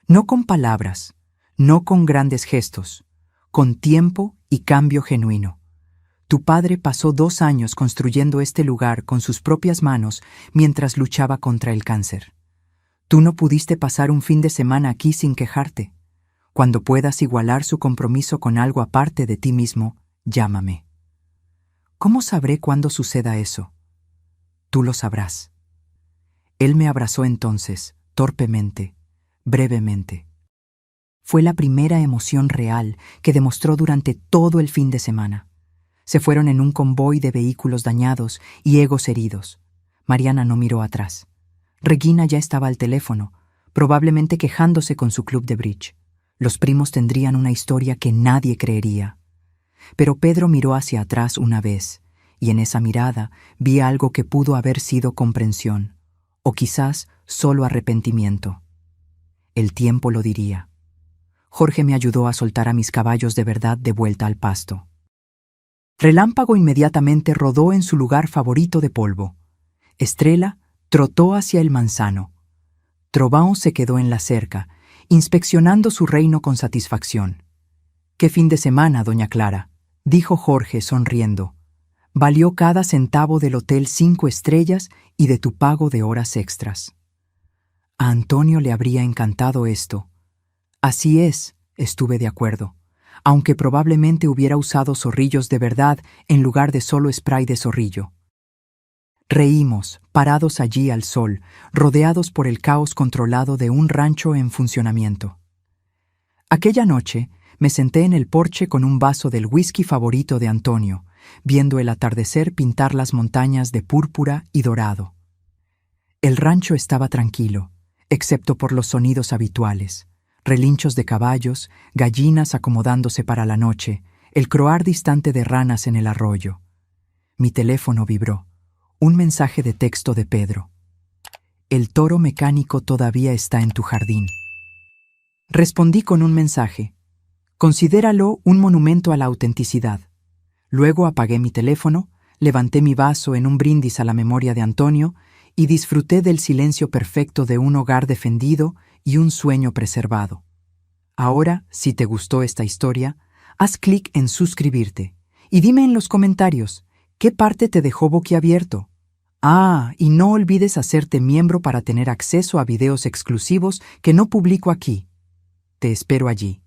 Speaker 1: No con palabras, no con grandes gestos, con tiempo y cambio genuino. Tu padre pasó 2 años construyendo este lugar con sus propias manos mientras luchaba contra el cáncer. Tú no pudiste pasar un fin de semana aquí sin quejarte. Cuando puedas igualar su compromiso con algo aparte de ti mismo, llámame. ¿Cómo sabré cuándo suceda eso? Tú lo sabrás. Él me abrazó entonces, torpemente, brevemente. Fue la primera emoción real que demostró durante todo el fin de semana. Se fueron en un convoy de vehículos dañados y egos heridos. Mariana no miró atrás. Regina ya estaba al teléfono, probablemente quejándose con su club de bridge. Los primos tendrían una historia que nadie creería. Pero Pedro miró hacia atrás una vez, y en esa mirada vi algo que pudo haber sido comprensión, o quizás solo arrepentimiento. El tiempo lo diría. Jorge me ayudó a soltar a mis caballos de verdad de vuelta al pasto. Relámpago inmediatamente rodó en su lugar favorito de polvo. Estrella trotó hacia el manzano. Trovão se quedó en la cerca, inspeccionando su reino con satisfacción. «Qué fin de semana, doña Clara», dijo Jorge sonriendo. «Valió cada centavo del hotel 5 estrellas y de tu pago de horas extras». A Antonio le habría encantado esto. Así es, estuve de acuerdo, aunque probablemente hubiera usado zorrillos de verdad en lugar de solo spray de zorrillo. Reímos, parados allí al sol, rodeados por el caos controlado de un rancho en funcionamiento. Aquella noche me senté en el porche con un vaso del whisky favorito de Antonio, viendo el atardecer pintar las montañas de púrpura y dorado. El rancho estaba tranquilo, excepto por los sonidos habituales: relinchos de caballos, gallinas acomodándose para la noche, el croar distante de ranas en el arroyo. Mi teléfono vibró. Un mensaje de texto de Pedro. «El toro mecánico todavía está en tu jardín». Respondí con un mensaje. «Considéralo un monumento a la autenticidad». Luego apagué mi teléfono, levanté mi vaso en un brindis a la memoria de Antonio y disfruté del silencio perfecto de un hogar defendido y un sueño preservado. Ahora, si te gustó esta historia, haz clic en suscribirte y dime en los comentarios qué parte te dejó boquiabierto. Y no olvides hacerte miembro para tener acceso a videos exclusivos que no publico aquí. Te espero allí.